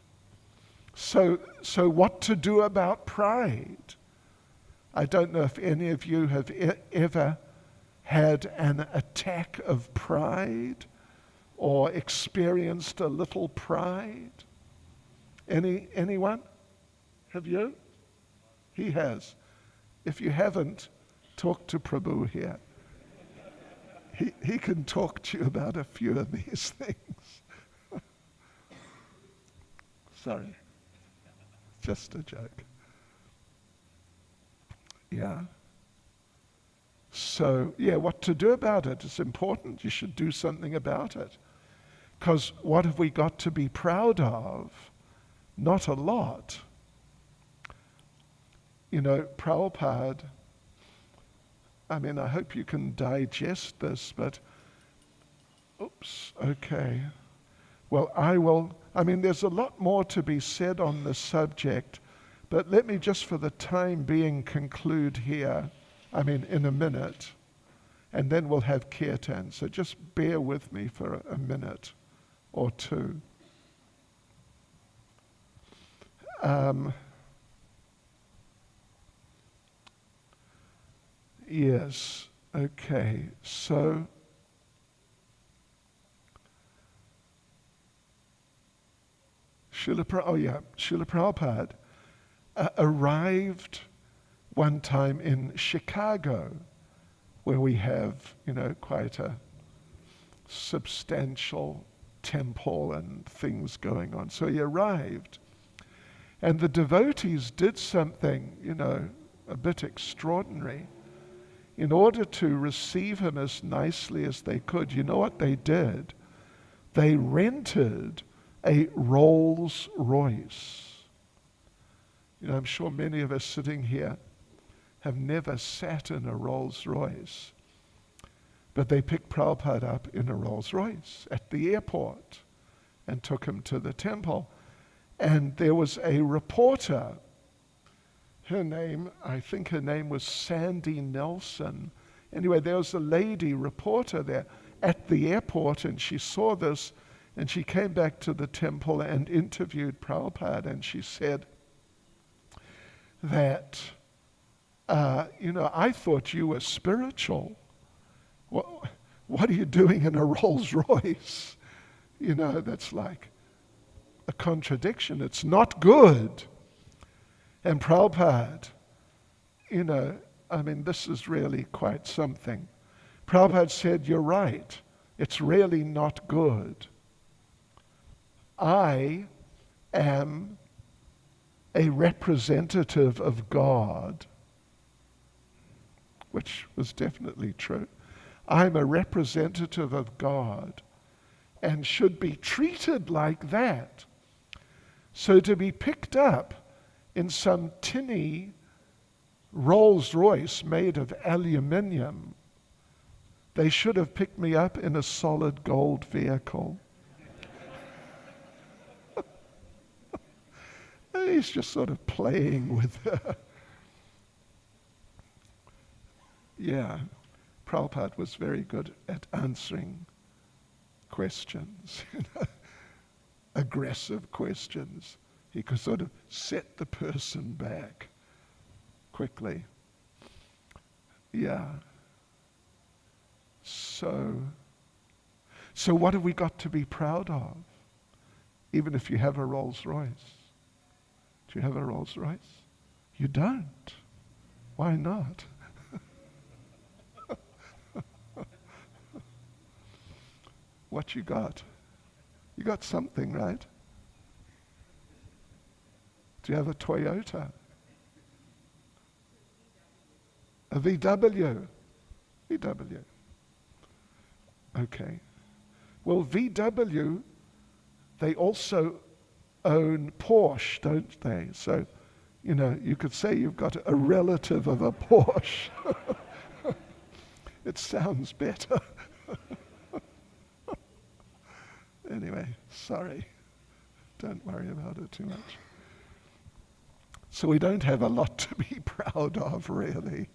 So what to do about pride? I don't know if any of you have ever had an attack of pride or experienced a little pride. Anyone? Have you? He has. If you haven't, talk to Prabhu here. He can talk to you about a few of these things. Sorry. Just a joke. Yeah. So, yeah, what to do about it is important. You should do something about it. Because what have we got to be proud of? Not a lot. You know, Prabhupada, I mean, I hope you can digest this, but, oops, okay. Well, there's a lot more to be said on the subject, but let me just for the time being conclude here, in a minute, and then we'll have kirtan. So just bear with me for a minute or two. Yes, okay, so Srila Prabhupada arrived one time in Chicago, where we have, quite a substantial temple and things going on. So he arrived, and the devotees did something, a bit extraordinary. In order to receive him as nicely as they could, you know what they did? They rented a Rolls Royce. I'm sure many of us sitting here have never sat in a Rolls Royce, but they picked Prabhupada up in a Rolls Royce at the airport and took him to the temple. And there was a reporter. I think her name was Sandy Nelson. Anyway, there was a lady reporter there at the airport, and she saw this, and she came back to the temple and interviewed Prabhupada, and she said that, I thought you were spiritual. What are you doing in a Rolls Royce? That's like a contradiction. It's not good. And Prabhupada, this is really quite something. Prabhupada said, you're right. It's really not good. I am a representative of God, which was definitely true. I'm a representative of God and should be treated like that. So to be picked up in some tinny Rolls Royce made of aluminium, they should have picked me up in a solid gold vehicle. He's just sort of playing with her. Yeah, Prabhupada was very good at answering questions, aggressive questions. He could sort of set the person back quickly. Yeah. So what have we got to be proud of? Even if you have a Rolls Royce. Do you have a Rolls Royce? You don't. Why not? What you got? You got something, right? Do you have a Toyota? A VW? VW. Okay. Well, VW, they also own Porsche, don't they? So, you could say you've got a relative of a Porsche. It sounds better. Anyway, sorry. Don't worry about it too much. So we don't have a lot to be proud of, really,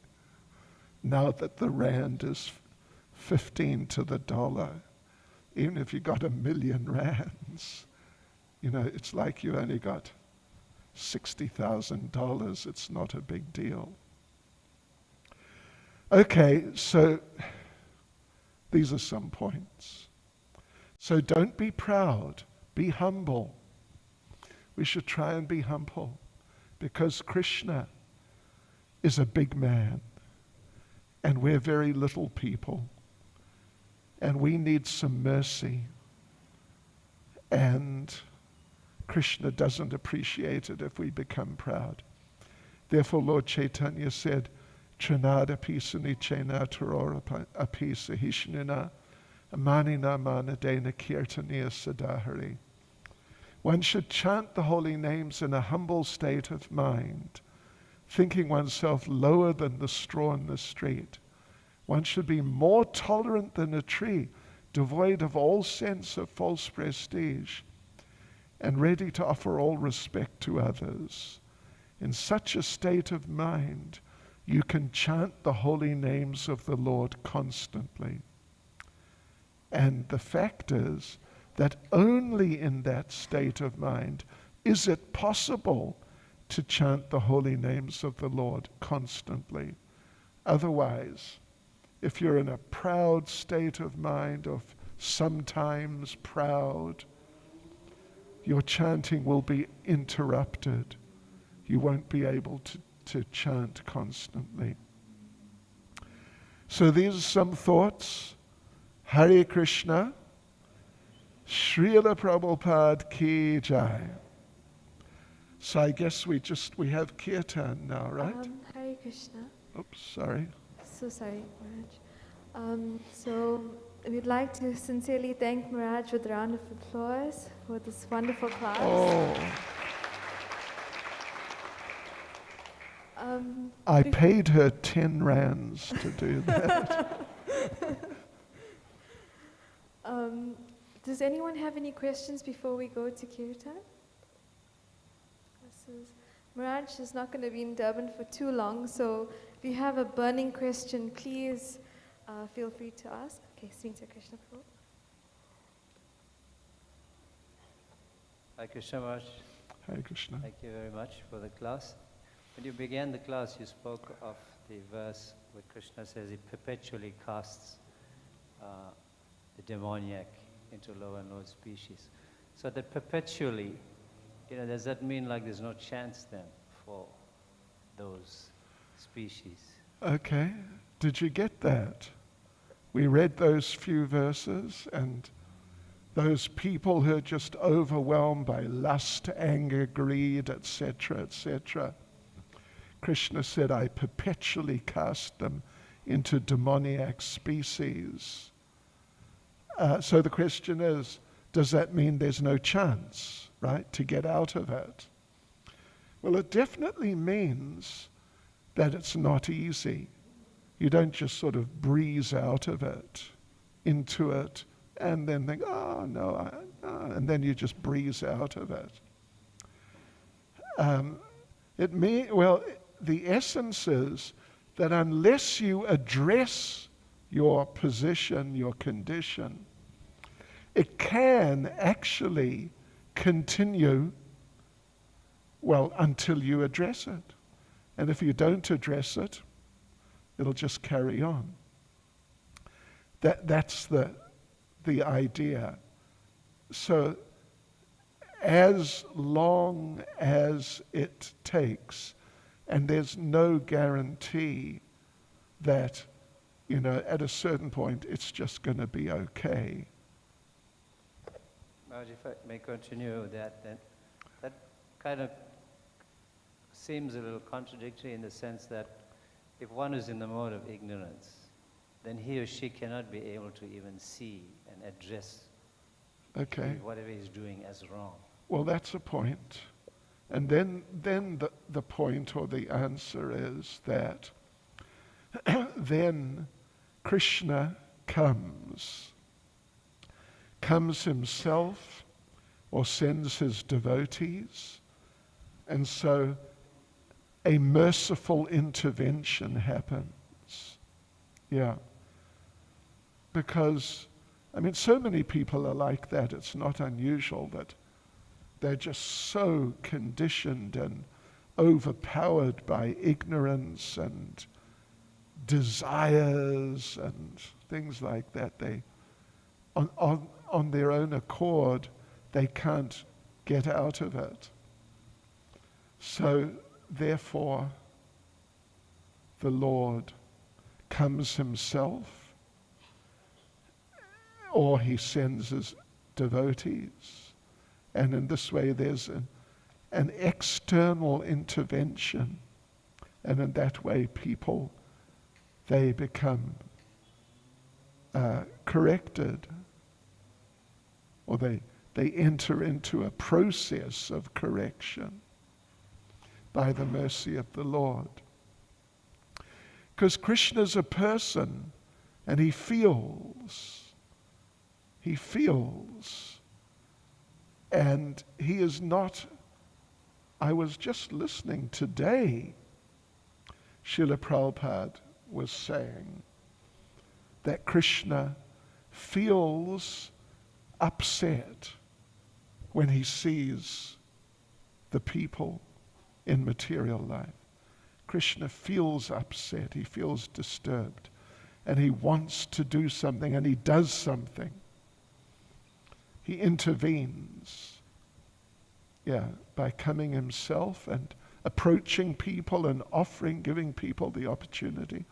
now that the rand is 15 to the dollar. Even if you got 1,000,000 rands, it's like you only got $60,000. It's not a big deal. Okay, so these are some points. So don't be proud, be humble. We should try and be humble, because Krishna is a big man and we're very little people, and we need some mercy, and Krishna doesn't appreciate it if we become proud. Therefore Lord Chaitanya said, Trinadapi sunichena api sahishnuna manina manadena kirtaniya sadahari. One should chant the holy names in a humble state of mind, thinking oneself lower than the straw in the street. One should be more tolerant than a tree, devoid of all sense of false prestige, and ready to offer all respect to others. In such a state of mind, you can chant the holy names of the Lord constantly. And the fact is that only in that state of mind is it possible to chant the holy names of the Lord constantly. Otherwise, if you're in a proud state of mind, of sometimes proud, your chanting will be interrupted. You won't be able to chant constantly. So these are some thoughts. Hare Krishna, Srila Prabhupada ki jai. So I guess we have kirtan now, right? Hare Krishna. Oops, sorry. So sorry, Maharaj. So we'd like to sincerely thank Maharaj with a round of applause for this wonderful class. Oh. I paid her 10 rands to do that. Does anyone have any questions before we go to Kirtan? Maharaj is not going to be in Durban for too long, so if you have a burning question, please feel free to ask. Okay, Smita Krishna Prabhu. Hi Krishna Maharaj. Hare Krishna. Thank you very much for the class. When you began the class, you spoke of the verse where Krishna says he perpetually casts the demoniac into lower and lower species. So that perpetually, does that mean like there's no chance then for those species? Okay, did you get that? We read those few verses, and those people who are just overwhelmed by lust, anger, greed, etc., etc. Krishna said, I perpetually cast them into demoniac species. So the question is, does that mean there's no chance, right, to get out of it? Well, it definitely means that it's not easy. You don't just sort of breeze out of it, into it, and then think, oh, no, and then you just breeze out of it. The essence is that unless you address your position, your condition, it can actually continue, until you address it. And if you don't address it, it'll just carry on. That's the idea. So as long as it takes, and there's no guarantee that, at a certain point it's just going to be okay. Maharaj, if I may continue that, then that kind of seems a little contradictory in the sense that if one is in the mode of ignorance, then he or she cannot be able to even see and address whatever he's doing as wrong. Well, that's a point. And then the point or the answer is that then Krishna comes himself or sends his devotees, and so a merciful intervention happens. Yeah. Because, I mean, so many people are like that. It's not unusual that they're just so conditioned and overpowered by ignorance and desires and things like that. They, on their own accord, they can't get out of it. So, therefore, the Lord comes himself, or he sends his devotees. And in this way there's an external intervention. And in that way people, they become corrected. Or they enter into a process of correction by the mercy of the Lord. Because Krishna's a person, and he feels. He feels. And he is not, I was just listening today, Srila Prabhupada was saying that Krishna feels upset when he sees the people in material life. Krishna feels upset, he feels disturbed, and he wants to do something, and he does something. He intervenes, by coming himself and approaching people and offering, giving people the opportunity,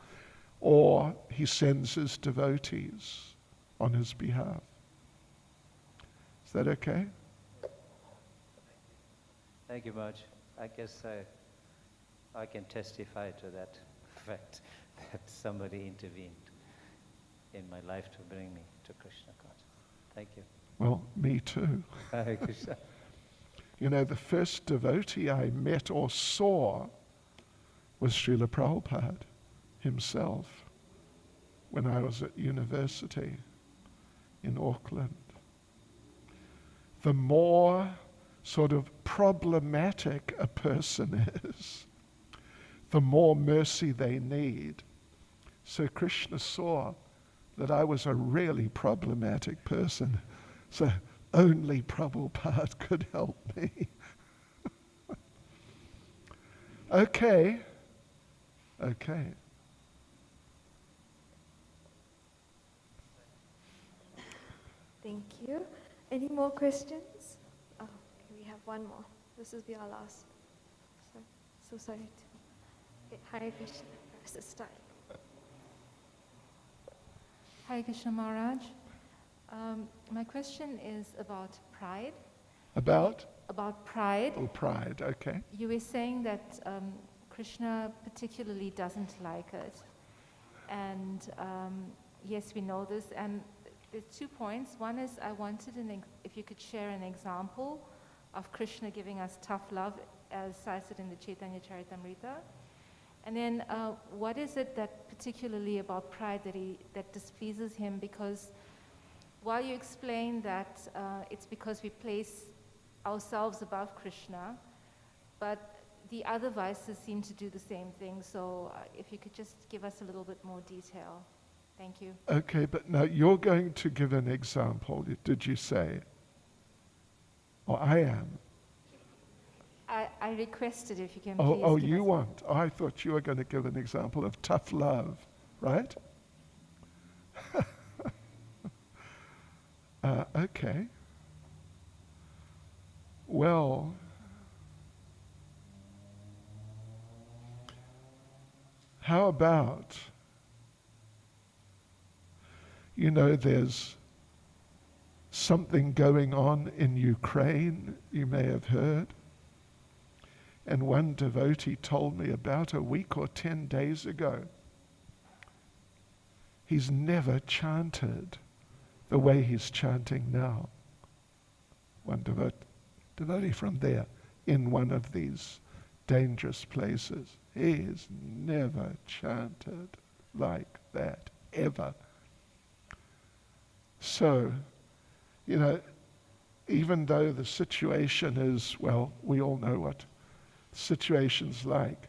or he sends his devotees on his behalf. Is that okay? Thank you much. I guess I can testify to that fact that somebody intervened in my life to bring me to Krishna consciousness. Thank you. Well, me too. Hare Krishna. You know, the first devotee I met or saw was Srila Prabhupada himself when I was at university in Auckland. The more sort of problematic a person is, the more mercy they need. So Krishna saw that I was a really problematic person. So only Prabhupada could help me. Okay. Thank you. Any more questions? Oh, okay, we have one more. This will be our last. So sorry. Okay, Hare Krishna. This is time. Hare Krishna Maharaj. My question is about pride. About? About pride. Oh, pride, okay. You were saying that Krishna particularly doesn't like it. And yes, we know this. And there's 2 points. One is I wanted if you could share an example of Krishna giving us tough love as cited in the Chaitanya Charitamrita. And then what is it that particularly about pride that displeases him? Because while you explain that it's because we place ourselves above Krishna, but the other vices seem to do the same thing. So if you could just give us a little bit more detail. Thank you. Okay, but now you're going to give an example, did you say? Or I am? I requested if you can please Oh, give you us want? Oh, I thought you were going to give an example of tough love, right? Okay. Well, how about, there's something going on in Ukraine, you may have heard. And one devotee told me about a week or 10 days ago, he's never chanted the way he's chanting now. One devotee from there, in one of these dangerous places, he's never chanted like that, ever. So, even though the situation is, well, we all know what the situation's like,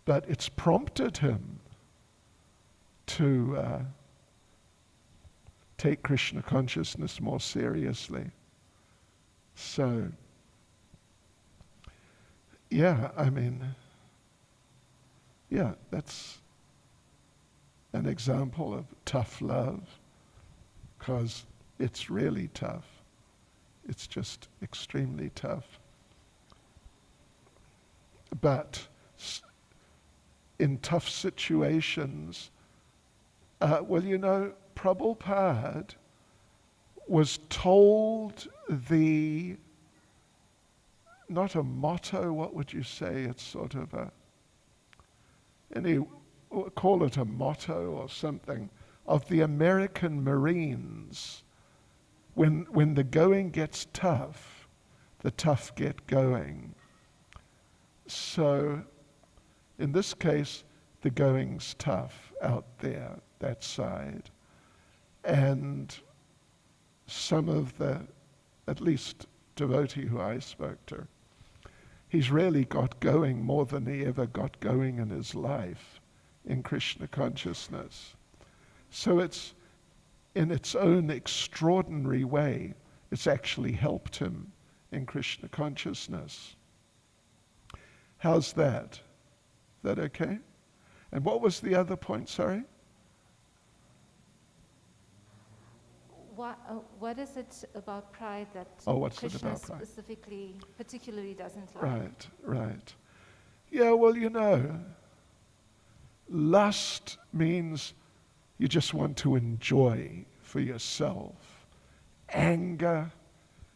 but it's prompted him to take Krishna consciousness more seriously. So, yeah, I mean, yeah, that's an example of tough love, because it's really tough. It's just extremely tough. But in tough situations, well, you know, Prabhupada was told not a motto, what would you say? It's sort of call it a motto or something, of the American Marines. When the going gets tough, the tough get going. So, in this case, the going's tough out there, that side. And some of the, at least devotee who I spoke to, he's really got going more than he ever got going in his life in Krishna consciousness. So it's, in its own extraordinary way, it's actually helped him in Krishna consciousness. How's that? Is that okay? And what was the other point, sorry? What is it about pride that what's it Krishna about pride? particularly doesn't like? Right, right. Yeah, well, you know, lust means you just want to enjoy for yourself. Anger,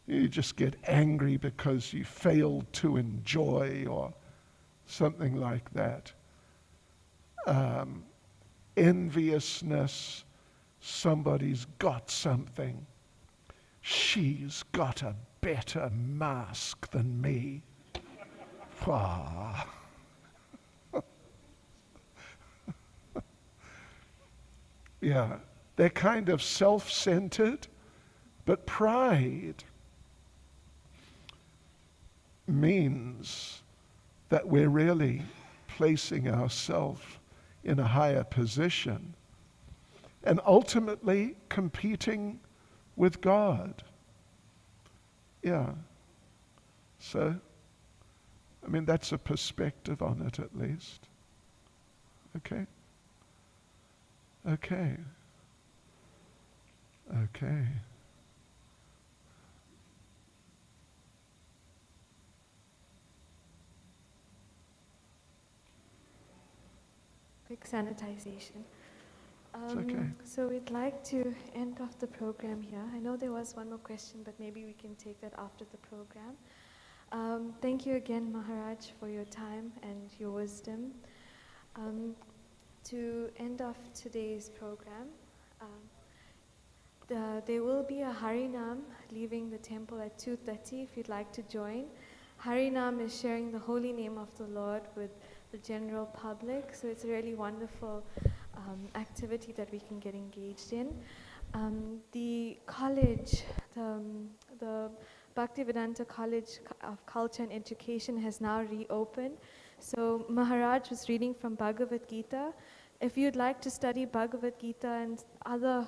you just get angry because you failed to enjoy or something like that. Enviousness, somebody's got something. She's got a better mask than me. Ah. Yeah, they're kind of self-centered, but pride means that we're really placing ourselves in a higher position and ultimately competing with God. Yeah. So, I mean, that's a perspective on it at least. Okay? Okay. Okay. Quick sanitization. It's okay. So we'd like to end off the program here. I know there was one more question, but maybe we can take that after the program. Thank you again, Maharaj, for your time and your wisdom. To end off today's program, there will be a Harinam leaving the temple at 2:30 if you'd like to join. Harinam is sharing the holy name of the Lord with the general public, so it's a really wonderful activity that we can get engaged in. The college, the Bhaktivedanta College of Culture and Education has now reopened. So Maharaj was reading from Bhagavad Gita. If you'd like to study Bhagavad Gita and other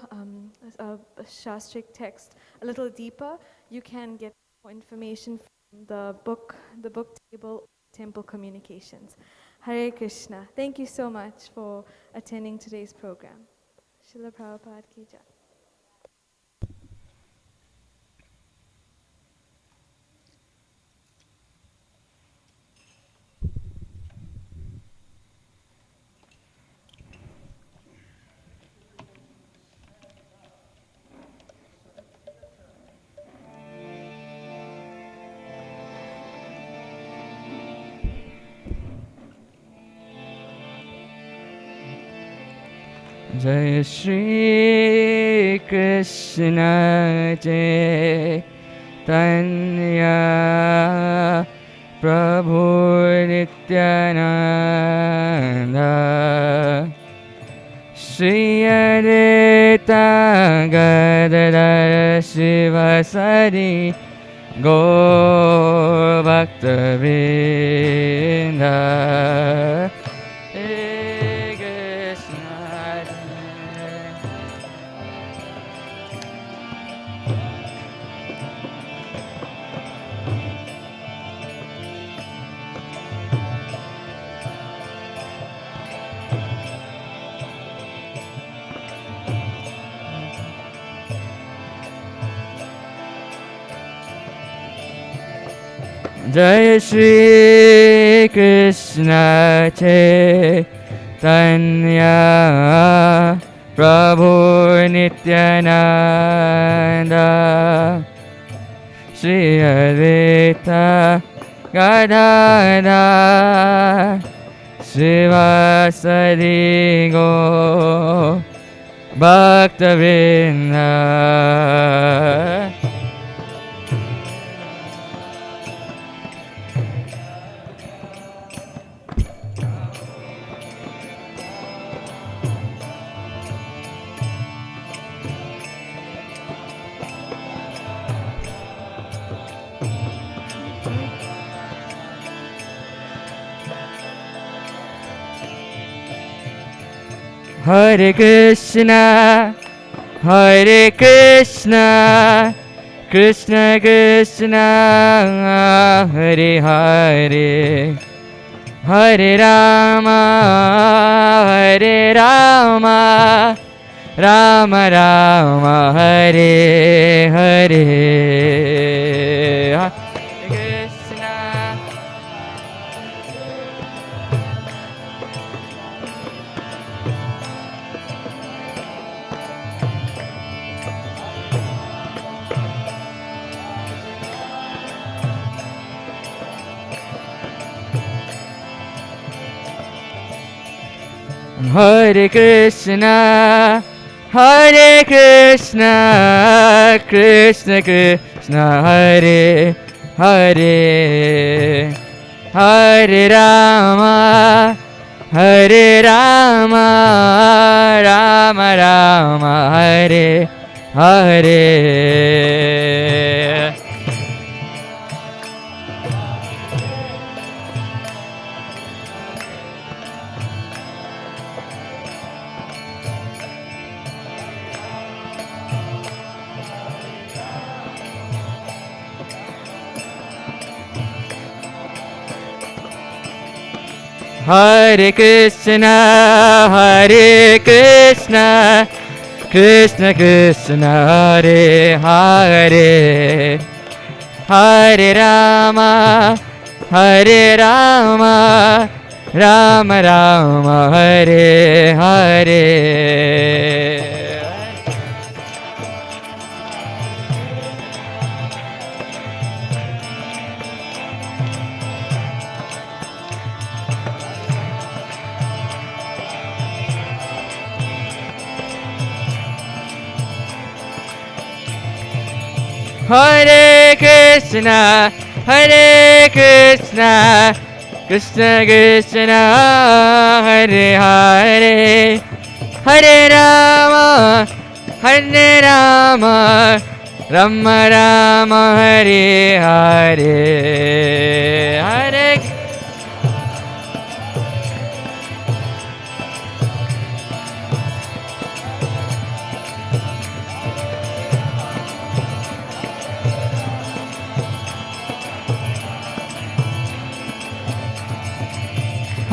Shastric texts a little deeper, you can get more information from the book table, Temple Communications. Hare Krishna. Thank you so much for attending today's program. Srila Prabhupada Ki Jai. Jai Shri Krishna Chaitanya Prabhu Nityananda Shri Advaita Gadadhara Shivasari Gaur Bhakta Vrinda Jai Shri Krishna Chaitanya Prabhu Nityananda Shri Advaita Gadadhar Srivasadi Go Bhakta-vrinda. Hare Krishna, Hare Krishna, Krishna Krishna, Hare Hare, Hare Rama, Hare Rama, Rama Rama, Hare Hare. Hare Krishna. Hare Krishna, Hare Krishna, Krishna Krishna, Hare Hare, Hare Rama, Hare Rama, Rama Rama, Hare Hare. Hare Krishna, Hare Krishna, Krishna Krishna, Hare Hare, Hare Rama, Hare Rama, Rama Rama, Hare Hare. Hare Krishna, Hare Krishna, Krishna Krishna, Hare Hare, Hare Rama, Hare Rama, Rama Rama, Hare Hare, Hare.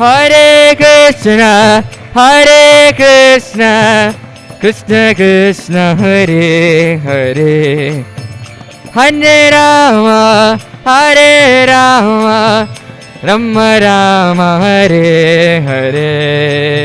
Hare Krishna, Hare Krishna, Krishna Krishna, Hare Hare, Hare Rama, Hare Rama, Rama Rama, Hare Hare.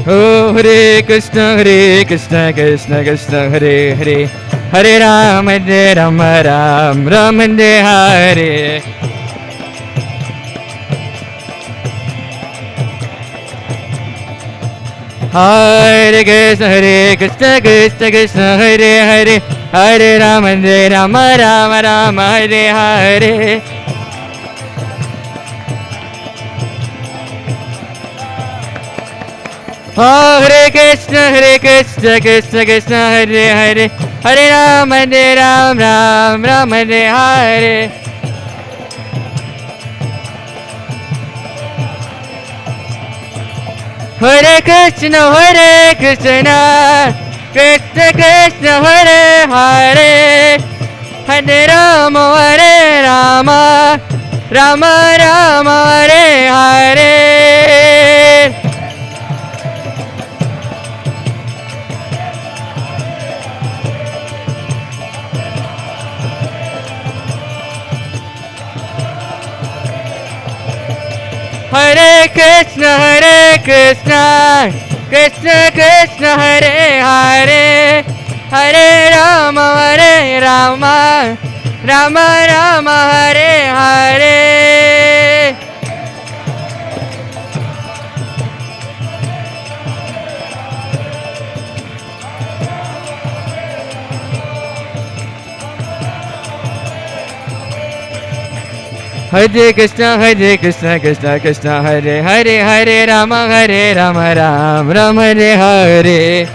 Oh, Hare Krishna, Krishna Krishna, Hare Hare, Hare Rama, Rama Rama, Hare. Hare Krishna, Krishna, Hare Hare, Hare Rama, Rama, Hare Hare. Hare Krishna, Krishna, Hare Hare, Hare Rama, Rama, Hare Hare. Hare Krishna, Krishna Krishna, Hare Hare, Hare Rama, Hare Rama, Rama Rama, Hare Hare. Hare Krishna, Krishna Krishna, Hare Hare, Hare Rama, Rama Rama, Hare Hare. Hare Krishna, Krishna Krishna, Hare Hare, Hare Rama, Ram Ram, Hare Hare.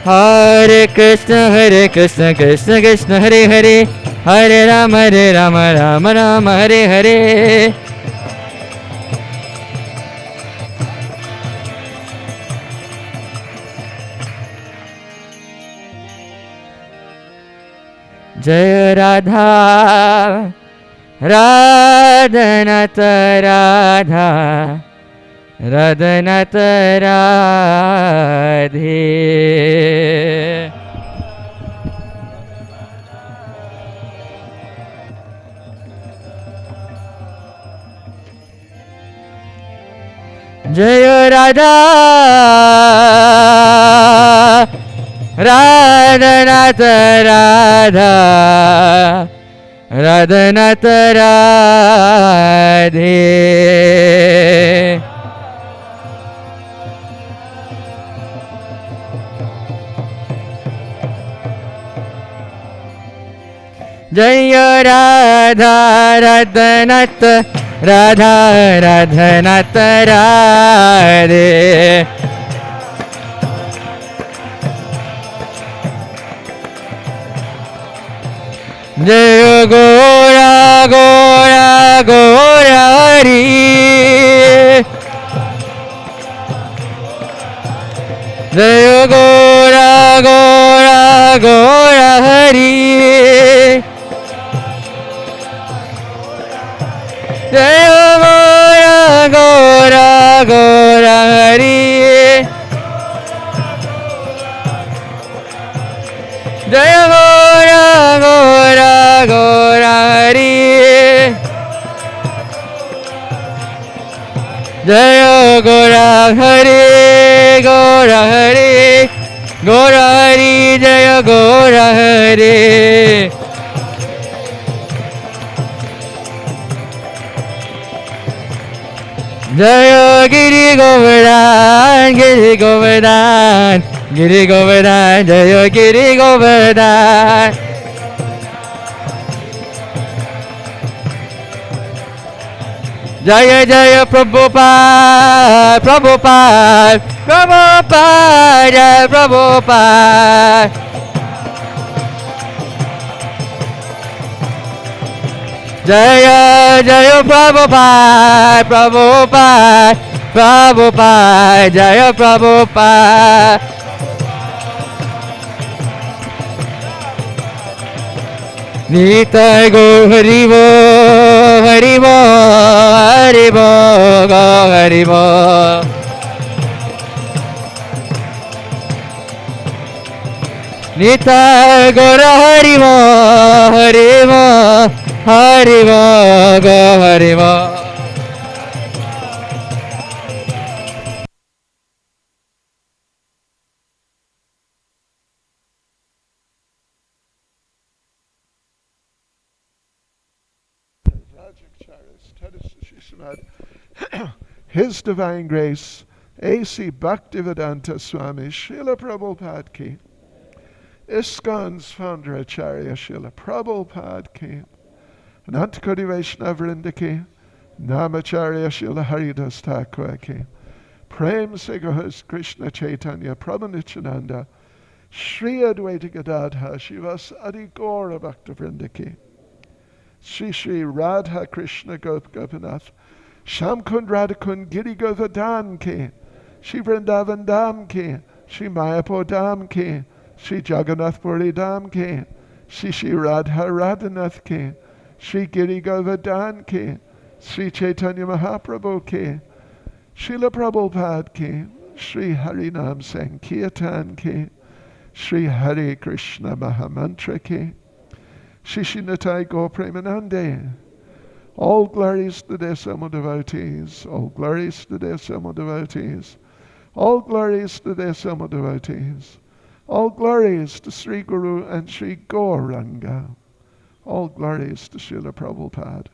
Hare Krishna, Krishna Krishna, Hare Hare, Hare Rama, Ram Ram, Hare Hare. Jaya Radha, Radhanata Radha, Radhanata Radhe. Jaya Radha, Radhanata Radha, Radhanata Radhe. Jaya Radha, Radhanata Radha, Radhanata Radhe. Jaya Gora Gora Gora Hari, Jaya Gora Gora Gora Hari, Jaya Gora Gora Gora Hari, Jaya Gora Gora Gora Hari, Jaya Gora Hari, Gora Hari, Gora Hari, Jaya Gora Hari. Jaya Giri Govardhan, Giri Govardhan, Giri Govardhan, Jaya Giri Govardhan. Jaya Jaya Prabhupada, Prabhupada, Prabhupada, Jaya Prabhupada. Jaya Jaya Prabhupada, Prabhupada, Prabhupada, Jaya Prabhupada. Nitai Go Haribo, Haribo, Haribo, Go Haribo. Nitai Gora Haribo, Haribo, Haribo, Go Haribo. His Divine Grace, A.C. Bhaktivedanta Swami, Srila Prabhupada Ki, ISKCON's founder Acharya Srila Prabhupada Ki, Anantakoti Vaishnava Vrinda Ki, Namacharya Srila Haridas Thakur Ki, Prem Se Gohas Krishna Chaitanya Prabhu Nityananda, Shri Advaita Gadadha Shivas Adi Gaura Bhakta Vrinda Ki, Shri Shri Radha Krishna Gop Gopinath, Shamkund Radhakund Giri Govardhan Ki, Shri Vrindavan Dham Ki, Shri Mayapur Dham ki, Shri Jagannath Puri Dham ki, Shri Radha Radhanath ki, Shri Giri Govardhan ki, Shri Chaitanya Mahaprabhu ki, Srila Prabhupada ki, Shri Harinam Sankirtan ki, Shri Hare Krishna Mahamantra ki, Shri Shinatai Gaur Premanande. All glories to their Sama devotees, all glories to their Sama devotees, all glories to their Sama devotees, all glories to Sri Guru and Sri Gauranga, all glories to Srila Prabhupada.